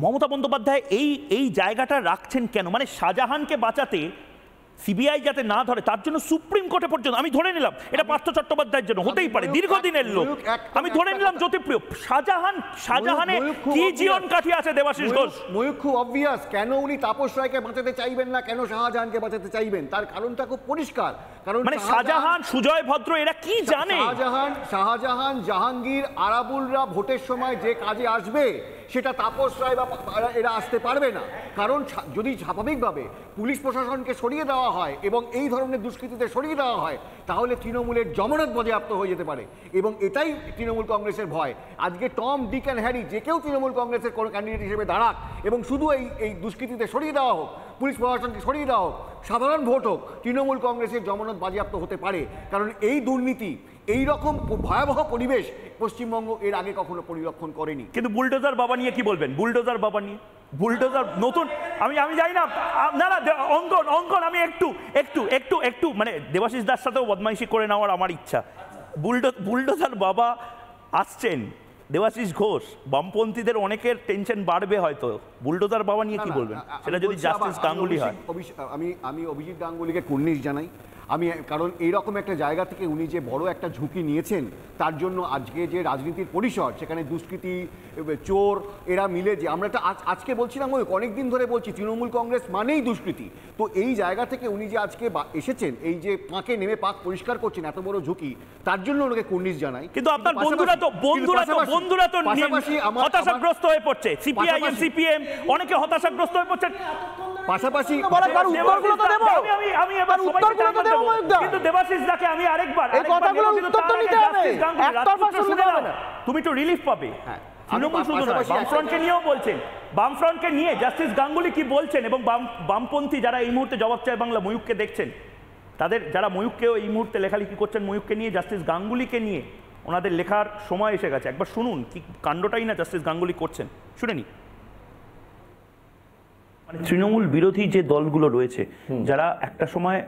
মমতা বন্দ্যোপাধ্যায় এই জায়গাটা রাখছেন কেন? মানে শাহজাহানকে বাঁচাতে সিবিআই যাতে না ধরে তার জন্য সুপ্রিম কোর্টে পর্যন্ত, আমি ধরে নিলাম এটা পার্থ চট্টোপাধ্যায়ের জন্য হতেই পারে, দীর্ঘদিনের লোক, আমি ধরে নিলাম জ্যোতিপ্রিয়, শাহজাহানে কি জীবন কাঠি আছে দেবাশিস ঘোষ? ময়ূখ খুব অবভিয়াস, কেন উনি তাপস রায়কে বাঁচাতে চাইবেন না, কেন শাহজাহানকে বাঁচাতে চাইবেন, তার কারণটা খুব পরিষ্কার। কারণ মানে শাহজাহান, সুজয় ভদ্র এরা কি জানে? শাহজাহান, জাহাঙ্গীর, আরাবুলরা ভোটের সময় যে কাজে আসবে সেটা তাপস রায় বা এরা আসতে পারবে না। কারণ যদি স্বাভাবিকভাবে পুলিশ প্রশাসনকে সরিয়ে দেওয়া হয় এবং এই ধরনের দুষ্কৃতীদের সরিয়ে দেওয়া হয়, তাহলে তৃণমূলের জমানত বাজেয়াপ্ত হয়ে যেতে পারে, এবং এটাই তৃণমূল কংগ্রেসের ভয়। আজকে টম, ডিক অ্যান্ড হ্যারি যে কেউ তৃণমূল কংগ্রেসের কোনো ক্যান্ডিডেট হিসেবে দাঁড়াক এবং শুধু এই দুষ্কৃতীদের সরিয়ে দেওয়া হোক, পুলিশ প্রশাসনকে সরিয়ে দেওয়া হোক, সাধারণ ভোট হোক, তৃণমূল কংগ্রেসের জমানত বাজেয়াপ্ত হতে পারে। কারণ এই দুর্নীতি, এই রকম ভয়াবহ পরিবেশ পশ্চিমবঙ্গ এর আগে কখনো পরিলক্ষণ করেনি। কিন্তু বুলডোজার বাবা নিয়ে কি বলবেন? বুলডোজার বাবা নিয়ে, বুলডোজার নতুন, আমি জানি না, অঙ্কন আমি একটু মানে দেবাশিস দার সাথেও বদমাইশি করে নেওয়ার আমার ইচ্ছা। বুলডোজার বাবা আসছেন, দেবাশিস ঘোষ, বামপন্থীদের অনেকের টেনশন বাড়বে হয়তো। বুলডোজার বাবা নিয়ে কি বলবেন সেটা যদি জাস্টিস গাঙ্গুলি হয়? আমি অভিজিৎ গাঙ্গুলিকে কুর্নিশ জানাই। কারণ এইরকম একটা জায়গা থেকে উনি যে বড় একটা ঝুঁকি নিয়েছেন, তার জন্য আজকে যে রাজনীতির পরিসর, সেখানে দুষ্কৃতী, চোর এরা মিলে যে আমরা আজকে বলছিলাম, অনেকদিন ধরে বলছি তৃণমূল কংগ্রেস মানেই দুষ্কৃতী। তো এই জায়গা থেকে উনি যে আজকে এসেছেন, এই যে পাঁকে নেমে পাক পরিষ্কার করছেন, এত বড় ঝুঁকি, তার জন্য ওনাকে কুর্নিশ জানাই। কিন্তু আপনার বন্ধুরা তো হতাশাগ্রস্ত হয়ে পড়ছে, সিপিআইএম, সিপিএম অনেকে হতাশাগ্রস্ত হয়ে পড়ছে। পাশাপাশি আমি এবার কিন্তু দেবাশিস দাকে আমি আরেকবার তুমি একটু রিলিফ পাবে। তৃণমূল শুধু নয়, বামফ্রন্টকে নিয়েও বলছেন, বামফ্রন্টকে নিয়ে জাস্টিস গাঙ্গুলি কি বলছেন, এবং বামপন্থী যারা এই মুহূর্তে জবাব চায় বাংলা ময়ূককে দেখছেন, তাদের যারা ময়ূককেও এই মুহূর্তে লেখালেখি করছেন, ময়ূককে নিয়ে, জাস্টিস গাঙ্গুলিকে নিয়ে ওনাদের লেখার সময় এসে গেছে। একবার শুনুন কি কাণ্ডটাই না জাস্টিস গাঙ্গুলি করছেন, শুনে নি। মানে তৃণমূল বিরোধী যে দলগুলো রয়েছে, যারা একটা সময়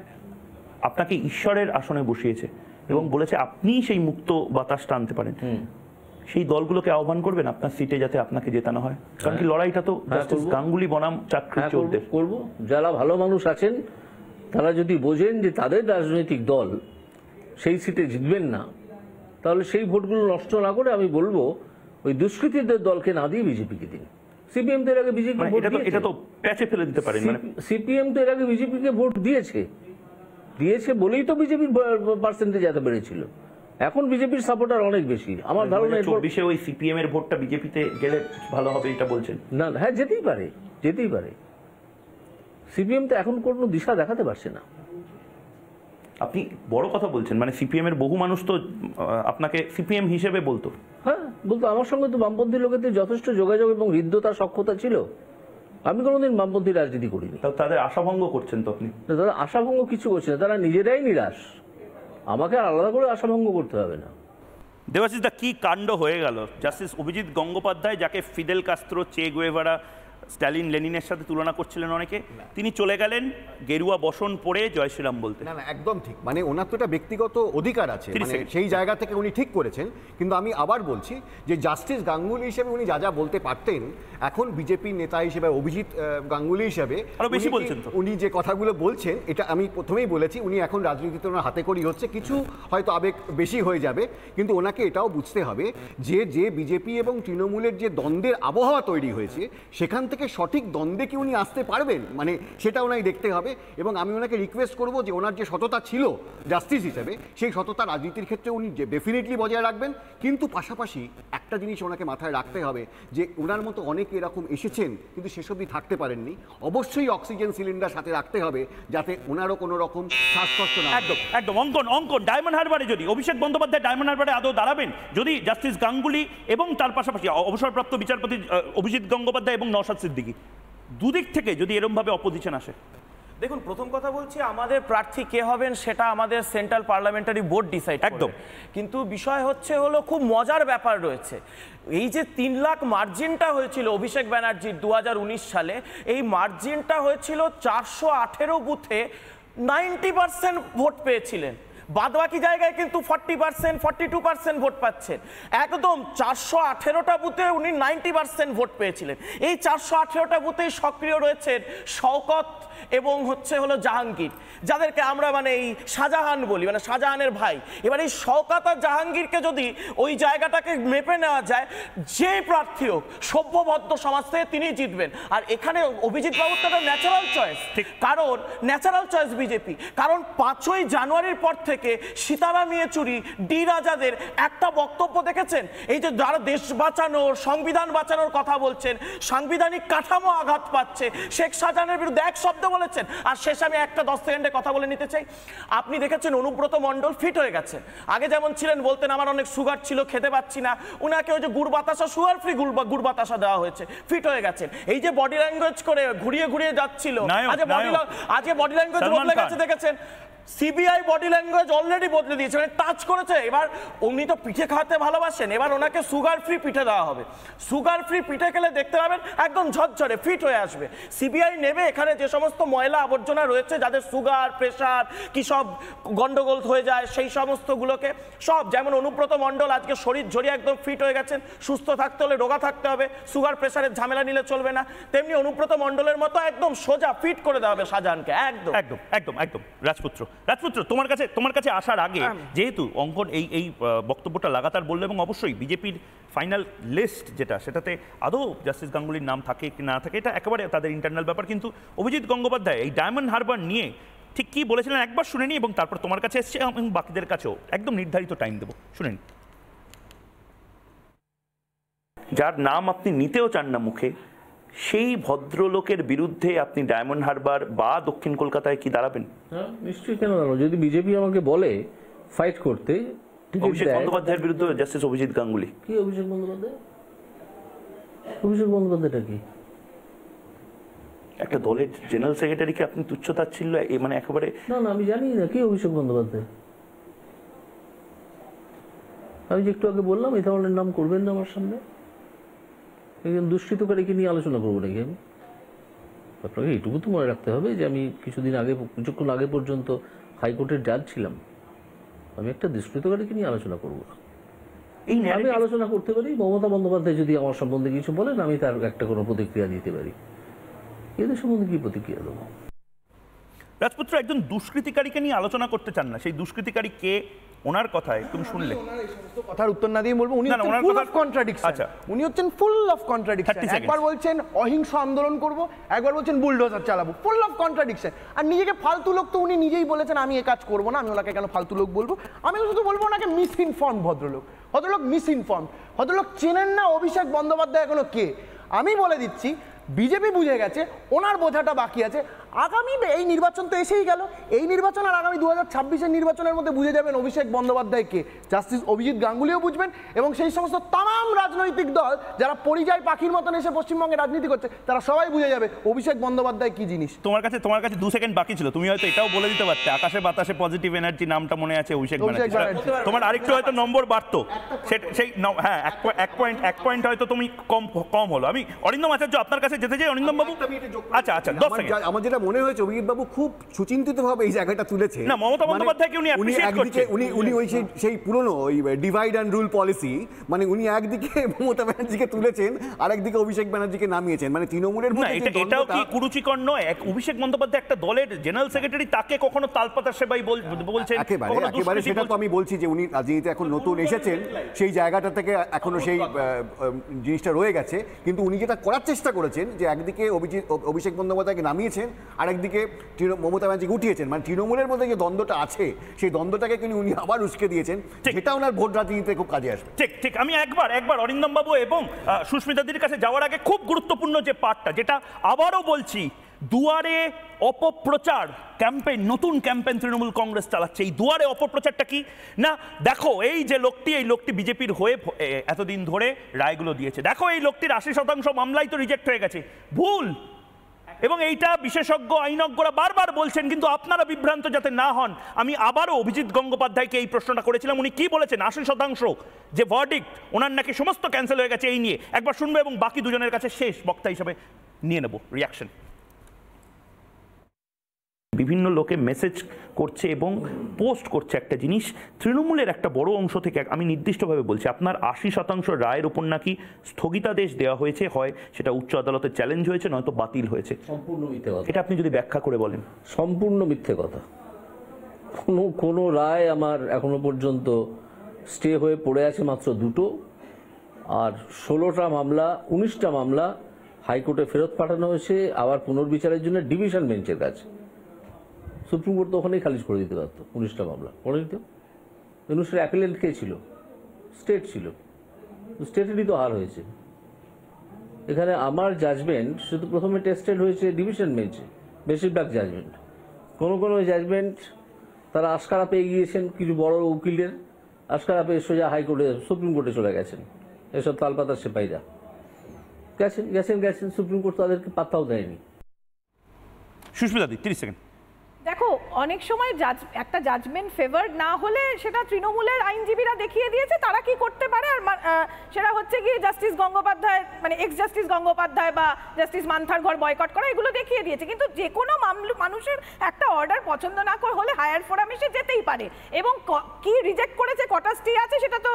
আপনাকে ঈশ্বরের আসনে বসিয়েছে এবং বলেছে আপনি সেই মুক্ত বাতাসটা আনতে পারেন, সেই দলগুলোকে আহ্বান করবেন আপনার সিটে যাতে আপনাকে জেতানো হয়? কারণ কি লড়াইটা তো জাস্টিস গাঙ্গুলি বনাম চাকরি চোরদের। করবো। যারা ভালো মানুষ আছেন তারা যদি বোঝেন যে তাদের রাজনৈতিক দল সেই সিটে জিতবেন না, তাহলে সেই ভোটগুলো নষ্ট না করে আমি বলবো ওই দুষ্কৃতীদের দলকে না দিয়ে বিজেপিকে দিন। সিপিএম তো এর আগে বিজেপি এটা তো প্যাচে ফেলে দিতে পারেন। সিপিএম তো এর আগে বিজেপিকে ভোট দিয়েছে বলেই তো বিজেপির পার্সেন্টেজ এত বেড়েছিল। এখন বিজেপির সাপোর্টার অনেক বেশি। আমার ধারণা 24-এ ওই সিপিএম এর ভোটটা বিজেপিতে গেলে ভালো হবে, এটা বলছেন? না, হ্যাঁ, যেতেই পারে। সিপিএম তো এখন কোনো দিশা দেখাতে পারছে না। আপনি বড় কথা বলছেন, মানে সিপিএম এর বহু মানুষ তো আপনাকে সিপিএম হিসেবে বলতো। হ্যাঁ, বলতো। আমার সঙ্গে তো বামপন্থী লোকেদের যথেষ্ট যোগাযোগ এবং হৃদ্যতা, সখ্যতা ছিল। আমি কোনোদিন বামপন্থী রাজনীতি করিনি। তাদের আশাভঙ্গ করছেন তো আপনি? তারা আশাভঙ্গ কিছু করছে না, তারা নিজেরাই নিরাশ। আমাকে আলাদা করে আশাভঙ্গ করতে হবে না। দেবাশিস দা, কি কাণ্ড হয়ে গেল! জাস্টিস অভিজিৎ গঙ্গোপাধ্যায়, যাকে Fidel Castro, Che Guevara, Stalin, লেনিনের সাথে তুলনা করছিলেন অনেকে, তিনি চলে গেলেন গেরুয়া বসন পরে জয় শ্রীরাম বলতে। না, একদম ঠিক। মানে ওনার তো একটা ব্যক্তিগত অধিকার আছে, মানে সেই জায়গা থেকে উনি ঠিক করেছেন। কিন্তু আমি আবার বলছি যে জাস্টিস গাঙ্গুলি হিসেবে উনি যা বলতে পারতেন, এখন বিজেপির নেতা হিসেবে, অভিজিৎ গাঙ্গুলি হিসেবে আরো বেশি বলছেন তো। উনি যে কথাগুলো বলছেন, এটা আমি প্রথমেই বলেছি, উনি এখন রাজনীতিতে ওনার হাতে করি হচ্ছে, কিছু হয়তো আবেগ বেশি হয়ে যাবে, কিন্তু ওনাকে এটাও বুঝতে হবে যে বিজেপি এবং তৃণমূলের যে দ্বন্দ্বের আবহাওয়া তৈরি হয়েছে, সেখান থেকে সঠিক দ্বন্দ্বে কি উনি আসতে পারবেন, মানে সেটা ওনাকে দেখতে হবে। এবং আমি ওনাকে রিকোয়েস্ট করব যে ওনার যে সততা ছিল জাস্টিস হিসেবে, সেই সততা রাজনীতির ক্ষেত্রে উনি যে ডেফিনেটলি বজায় রাখবেন, কিন্তু পাশাপাশি একটা জিনিস ওনাকে মাথায় রাখতে হবে যে ওনার মতো অনেকে এরকম এসেছেন কিন্তু সেসবই থাকতে পারেননি। অবশ্যই অক্সিজেন সিলিন্ডার সাথে রাখতে হবে যাতে ওনারও কোনো রকম শ্বাসকষ্ট না। একদম একদম। অঙ্কন ডায়মন্ড হারবারে যদি অভিষেক বন্দ্যোপাধ্যায় ডায়মন্ড হারবারে আদৌ দাঁড়াবেন যদি জাস্টিস গাঙ্গুলি এবং তার পাশাপাশি অবসরপ্রাপ্ত বিচারপতি অভিজিৎ গঙ্গোপাধ্যায় এবং নওশাদ সিদ্দিকী দুদিক থেকে যদি এরকমভাবে অপোজিশন আসে? দেখুন, প্রথম কথা বলছি, আমাদের প্রার্থী কে হবেন সেটা আমাদের সেন্ট্রাল পার্লামেন্টারি বোর্ড ডিসাইড একদম। কিন্তু বিষয় হলো খুব মজার ব্যাপার রয়েছে। এই যে 3 লাখ মার্জিনটা হয়েছিল অভিষেক ব্যানার্জির 2019 সালে, এই মার্জিনটা হয়েছিল 418 বুথে 90% ভোট পেয়েছিলেন। বাদবাকি জায়গায় কিন্তু 40%, 42% ভোট পাচ্ছেন। একদম 418টা বুথে উনি 90% ভোট পেয়েছিলেন। এই 418টা বুথেই সক্রিয় রয়েছেন শওকত এবং হলো জাহাঙ্গীর, যাদেরকে আমরা মানে এই শাহজাহান বলি, মানে শাহজাহানের ভাই। এবার এই শওকত আর জাহাঙ্গীরকে যদি ওই জায়গাটাকে মেপে নেওয়া যায়, যে প্রার্থী হোক সভ্যবদ্ধ সমাজ থেকে তিনি জিতবেন। আর এখানে অভিজিৎ বাবুর তো ন্যাচারাল চয়েস, কারণ ন্যাচারাল চয়েস বিজেপি। কারণ 5ই জানুয়ারির পর থেকে সীতারাম ইয়েচুরি, ডি রাজাদের একটা বক্তব্য দেখেছেন, এই যে যারা দেশ বাঁচানোর, সংবিধান বাঁচানোর কথা বলছেন, সাংবিধানিক কাঠামো আঘাত পাচ্ছে, শেখ শাহজাহানের বিরুদ্ধে এক শব্দ বলেছেন। আর শেষে আমি একটা 10 সেকেন্ডে কথা বলে নিতে চাই। আপনি দেখেছেন অনুব্রত মণ্ডল ফিট হয়ে গেছেন। আগে যেমন ছিলেন, বলতেন আমার অনেক সুগার ছিল, খেতে পাচ্ছি না, উনাকে ওই যে গুড় বাতাসা, সুগার ফ্রি গুড় বাতাসা দেওয়া হয়েছে, ফিট হয়ে গেছেন। এই যে বডি ল্যাঙ্গুয়েজ করে ঘুরিয়ে ঘুরিয়ে যাচ্ছিল, আজকে বডি ল্যাঙ্গুয়েজ বদলে গেছে, দেখেছেন। সিবিআই বডি ল্যাঙ্গুয়েজ অলরেডি বদলে দিয়েছে, মানে টাচ করেছে। এবার উনি তো পিঠে খাওয়াতে ভালোবাসেন, এবার ওনাকে সুগার ফ্রি পিঠে দেওয়া হবে। সুগার ফ্রি পিঠে খেলে দেখতে পাবেন একদম ঝরঝরে ফিট হয়ে আসবে। সিবিআই নেবে এখানে যে সমস্ত ময়লা আবর্জনা রয়েছে, যাদের সুগার, প্রেশার কি সব গন্ডগোল হয়ে যায়, সেই সমস্তগুলোকে সব, যেমন অনুব্রত মণ্ডল আজকে শরীর ঝরিয়ে একদম ফিট হয়ে গেছেন। সুস্থ থাকতে হলে রোগা থাকতে হবে, সুগার প্রেশারের ঝামেলা নিলে চলবে না। তেমনি অনুব্রত মণ্ডলের মতো একদম সোজা ফিট করে দেওয়া হবে শাহজাহানকে। একদম একদম একদম একদম। রাজপুত্র তোমার কাছে আসার আগে যেহেতু অঙ্কন এই বক্তব্যটা লাগাতার বললো, এবং অবশ্যই বিজেপির ফাইনাল লিস্ট যেটা, সেটাতে আদৌ জাস্টিস গাঙ্গুলির নাম থাকে কি না থাকে এটা একেবারে তাদের ইন্টারনাল ব্যাপার। কিন্তু অভিজিৎ গঙ্গোপাধ্যায় এই ডায়মন্ড হারবার নিয়ে ঠিক কি বলেছিলেন একবার শুনে নি, এবং তারপর তোমার কাছে এসছে এবং বাকিদের কাছেও একদম নির্ধারিত টাইম দেবো, শুনে নিন। যার নাম আপনি নিতেও চান না মুখে, সেই ভদ্রলোকের বিরুদ্ধে আপনি ডায়মন্ড হারবার বা দক্ষিণ কলকাতায় কি দাঁড়াবেন? হ্যাঁ, নিশ্চয়ই, কেন দাঁড়াবো? যদি বিজেপি আমাকে বলে ফাইট করতে। অভিষেক বন্দ্যোপাধ্যায়ের বিরুদ্ধে জাস্টিস অভিজিৎ গাঙ্গুলি। কি অভিষেক বন্দ্যোপাধ্যায়? অভিষেক বন্দ্যোপাধ্যায়টা কি? একটা দলের জেনারেল সেক্রেটারিকে আপনি তুচ্ছতাচ্ছিল্য মানে একেবারে। না, আমি জানি না কি অভিষেক বন্দ্যোপাধ্যায়। আমি যে একটু আগে বললাম এই ধরনের নাম করবেন না আমার সামনে। একজন দুষ্কৃতকারীকে নিয়ে আলোচনা করবো নাকি আমি? আপনাকে এইটুকু তো মনে রাখতে হবে যে আমি কিছুক্ষণ আগে পর্যন্ত হাইকোর্টের জাজ ছিলাম। আমি একটা দুষ্কৃতকারীকে নিয়ে আলোচনা করবো। আমি আলোচনা করতে পারি, মমতা বন্দ্যোপাধ্যায় যদি আমার সম্বন্ধে কিছু বলেন আমি তার একটা কোনো প্রতিক্রিয়া দিতে পারি। এদের সম্বন্ধে কি প্রতিক্রিয়া দেবো? রাজপুত্র একজন দুষ্কৃতিকারীকে নিয়ে আলোচনা করতে চান না, সেই দুষ্কৃতিকারী কে? ওনার কথায় তুমি শুনলে কথার উত্তর না দিয়ে বলবো উনি ফুল অফ কন্ট্রাডিকশন। আচ্ছা, উনি হচ্ছেন ফুল অফ কন্ট্রাডিকশন। একবার বলছেন অহিংস আন্দোলন করব, একবার বলছেন বুলডোজার চালাবো, ফুল অফ কন্ট্রাডিকশন। আর নিজেকে ফালতু লোক তো উনি নিজেই বলেছেন আমি এ কাজ করবো না, আমি ওনাকে কেন ফালতু লোক বলবো? আমি শুধু বলবো ওনাকে মিসইনফর্ম ভদ্রলোক মিসইনফর্ম। ভদ্রলোক চেনেন না অভিষেক বন্দ্যোপাধ্যায় এখনো কে। আমি বলে দিচ্ছি, বিজেপি বুঝে গেছে, ওনার বোঝাটা বাকি আছে। আগামী এই নির্বাচন তো এসেই গেল, এই নির্বাচন আর আগামী 2026-এর নির্বাচনের মধ্যে বুঝে যাবেন অভিষেক বন্দ্যোপাধ্যায়কে। জাস্টিস অভিজিৎ গাঙ্গুলিও বুঝবেন, এবং সেই সমস্ত তাম রাজনৈতিক দল যারা পরিযায়ী পাখির মতন এসে পশ্চিমবঙ্গে রাজনীতি করছে, তারা সবাই বুঝে যাবে অভিষেক বন্দ্যোপাধ্যায় কি জিনিস। তোমার কাছে 2 সেকেন্ড বাকি ছিল, তুমি হয়তো এটাও বলে দিতে পারতে আকাশে বাতাসে পজিটিভ এনার্জি নামটা মনে আছে অভিষেক ব্যানার্জি। তোমার আরেকটু হয়তো নম্বর বাড়তো, সেই হ্যাঁ এক পয়েন্ট হয়তো তুমি কম হলো। আমি অরিন্দম আচার্য আপনার কাছে যেতে চাই। অরিন্দম বাবু, আচ্ছা 10 সেকেন্ড। আমার যেটা মনে হয়েছে অভিজিৎ বাবু খুব সুচিন্তিতভাবে এই জায়গাটা তুলেছে। না, মমতা বন্দ্যোপাধ্যায়কে উনি অ্যাপ্রিশিয়েট করছেন। উনি ওই সেই পুরনো ওই ডিভাইড অ্যান্ড রুল পলিসি, মানে উনি একদিকে মমতা ব্যানার্জিকে তুলেছেন আর একদিকে অভিষেক ব্যানার্জিকে নামিয়েছেন, মানে তৃণমূলের মধ্যে এটাও কি কুরুচিকর নয়? অভিষেক বন্দ্যোপাধ্যায় একটা দলের জেনারেল সেক্রেটারি, তাকে কখনো তালপাতা সেবাই বলছেন। একেবারে সেটা তো আমি বলছি যে উনি রাজনীতিতে এখন নতুন এসেছেন, সেই জায়গাটা থেকে এখনো সেই জিনিসটা রয়ে গেছে। কিন্তু উনি যেটা করার চেষ্টা করেছেন যে একদিকে অভিষেক বন্দ্যোপাধ্যায়কে নামিয়েছেন আর একদিকে মমতা ব্যানার্জিকে উঠিয়েছেন, মানে তৃণমূলের মধ্যে যে দ্বন্দ্বটা আছে সেই দ্বন্দ্বটাকে কিন্তু উনি আবার উস্কে দিয়েছেন, যেটা ওনার ভোট রাজনীতিতে খুব কাজে আসবে। ঠিক ঠিক। আমি একবার অরিন্দম বাবু এবং সুস্মিতাদির কাছে যাওয়ার আগে খুব গুরুত্বপূর্ণ যে পার্টটা, যেটা আবারও বলছি, দুয়ারে অপপ্রচার ক্যাম্পেইন, নতুন ক্যাম্পেইন তৃণমূল কংগ্রেস চালাচ্ছে। এই দুয়ারে অপপ্রচারটা কি না, দেখো এই যে লোকটি বিজেপির হয়ে এতদিন ধরে রায়গুলো দিয়েছে, দেখো এই লোকটির 80% মামলাই তো রিজেক্ট হয়ে গেছে, ভুল। এবং এইটা বিশেষজ্ঞ আইনজ্ঞরা বারবার বলছেন, কিন্তু আপনারা বিভ্রান্ত যাতে না হন, আমি আবারও অভিজিৎ গঙ্গোপাধ্যায়কে এই প্রশ্নটা করেছিলাম। উনি কি বলেছেন? 80% যে ভার্ডিক্ট, ওনার নাকি সমস্ত ক্যান্সেল হয়ে গেছে। এই নিয়ে একবার শুনবো এবং বাকি দুজনের কাছে শেষ বক্তা হিসেবে নিয়ে নেব রিয়াকশন। বিভিন্ন লোকে মেসেজ করছে এবং পোস্ট করছে একটা জিনিস, তৃণমূলের একটা বড় অংশ থেকে, আমি নির্দিষ্টভাবে বলছি, আপনার 80% রায়ের উপর নাকি স্থগিতাদেশ দেওয়া হয়েছে, হয় সেটা উচ্চ আদালতে চ্যালেঞ্জ হয়েছে, নয়তো বাতিল হয়েছে। সম্পূর্ণ মিথ্যে কথা। এটা আপনি যদি ব্যাখ্যা করে বলেন। সম্পূর্ণ মিথ্যে কথা। কোনো রায় আমার এখনো পর্যন্ত স্টে হয়ে পড়ে আছে মাত্র 2টো, আর 16টা মামলা 19টা মামলা হাইকোর্টে ফেরত পাঠানো হয়েছে আবার পুনর্বিচারের জন্য ডিভিশন বেঞ্চের কাছে। সুপ্রিম কোর্ট তো ওখানেই খারিজ করে দিতে পারতো 19টা মামলা, পড়েনি তো। 19টার অ্যাপিলেন্ট কে ছিল? স্টেট ছিল, স্টেটেরই তো হার হয়েছে। এখানে আমার জাজমেন্ট শুধু প্রথমে টেস্টেড হয়েছে ডিভিশন বেঞ্চে, বেশিরভাগ জাজমেন্ট। কোনো জাজমেন্ট তারা আশকারা পেয়ে গিয়েছেন, কিছু বড় উকিলের আশকারা পেয়ে সোজা হাইকোর্টে সুপ্রিম কোর্টে চলে গেছেন। এসব তালপাতার সেপাইরা গেছেন সুপ্রিম কোর্ট তাদেরকে পাত্তাও দেয়নি। সুস্মিতা দি 30 সেকেন্ড। দেখো, অনেক সময় একটা জাজমেন্ট ফেভার্ড না হলে সেটা তৃণমূলের আইনজীবীরা দেখিয়ে দিয়েছে তারা কি করতে পারে, আর সেটা হচ্ছে কি জাস্টিস গঙ্গোপাধ্যায়, মানে এক্স জাস্টিস গঙ্গোপাধ্যায় বা জাস্টিস মান্থার ঘর বয়কট করা, এগুলো দেখিয়ে দিয়েছে। কিন্তু যে কোনো মানুষের একটা অর্ডার পছন্দ না হলে হায়ার ফোরামে সে যেতেই পারে, এবং কি রিজেক্ট করেছে, কটা স্টে আছে, সেটা তো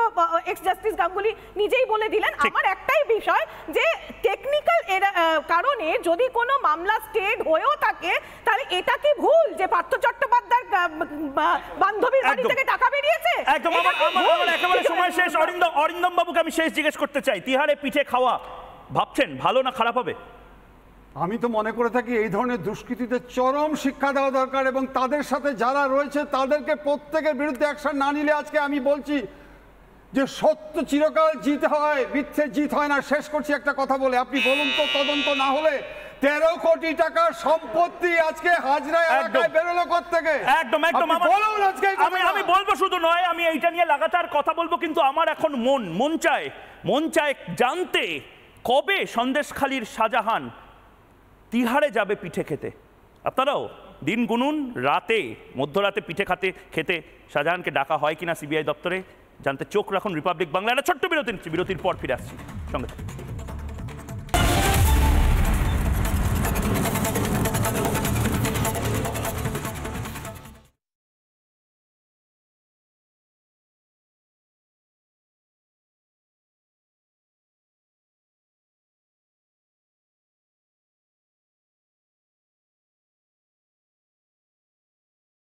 এক্স জাস্টিস গাঙ্গুলি নিজেই বলে দিলেন। আমার একটাই বিষয় যে টেকনিক্যাল কারণে যদি কোনো মামলা স্টেড হয়েও থাকে, তাহলে এটা কি ভুল যে পার্থ চট্টোপাধ্যায়ের বান্ধবীর বাড়ি থেকে টাকা বেরিয়েছে? একদম। আমার একেবারে সময় শেষ। অরিন্দম বাবুকে আমি শেষ জিজ্ঞেস করতে চাই, তিহারে পিঠে খাওয়া ভাবছেন ভালো না খারাপ হবে? আমি তো মনে করে থাকি এই ধরনের দুষ্কৃতীদের চরম শিক্ষা দেওয়া দরকার, এবং তাদের সাথে যারা রয়েছে তাদেরকে প্রত্যেকের বিরুদ্ধে অ্যাকশন না নিলে, আজকে আমি বলছি যে সত্য চিরকাল জিত হয়, মিথ্যে জিত হয় না। শেষ করছি একটা কথা বলে, আপনি বলুন তো, তদন্ত না হলে 13 কোটি টাকার সম্পত্তি আজকে হাজরা এলাকায় বেরোলো কোত্থেকে? একদম। আমি বলবো শুধু নয়, আমি এইটা নিয়ে লাগাতার কথা বলবো, কিন্তু আমার এখন মন চায় জানতে কবে সন্দেশখালীর শাহজাহান তিহারে যাবে পিঠে খেতে। আপনারাও দিন গুনুন, মধ্যরাতে পিঠে খেতে শাহজাহানকে ডাকা হয় কিনা সিবিআই দপ্তরে জানতে চোখ রাখুন রিপাবলিক বাংলা। একটা ছোট্ট বিরতির পর ফিরে আসছি সঙ্গে।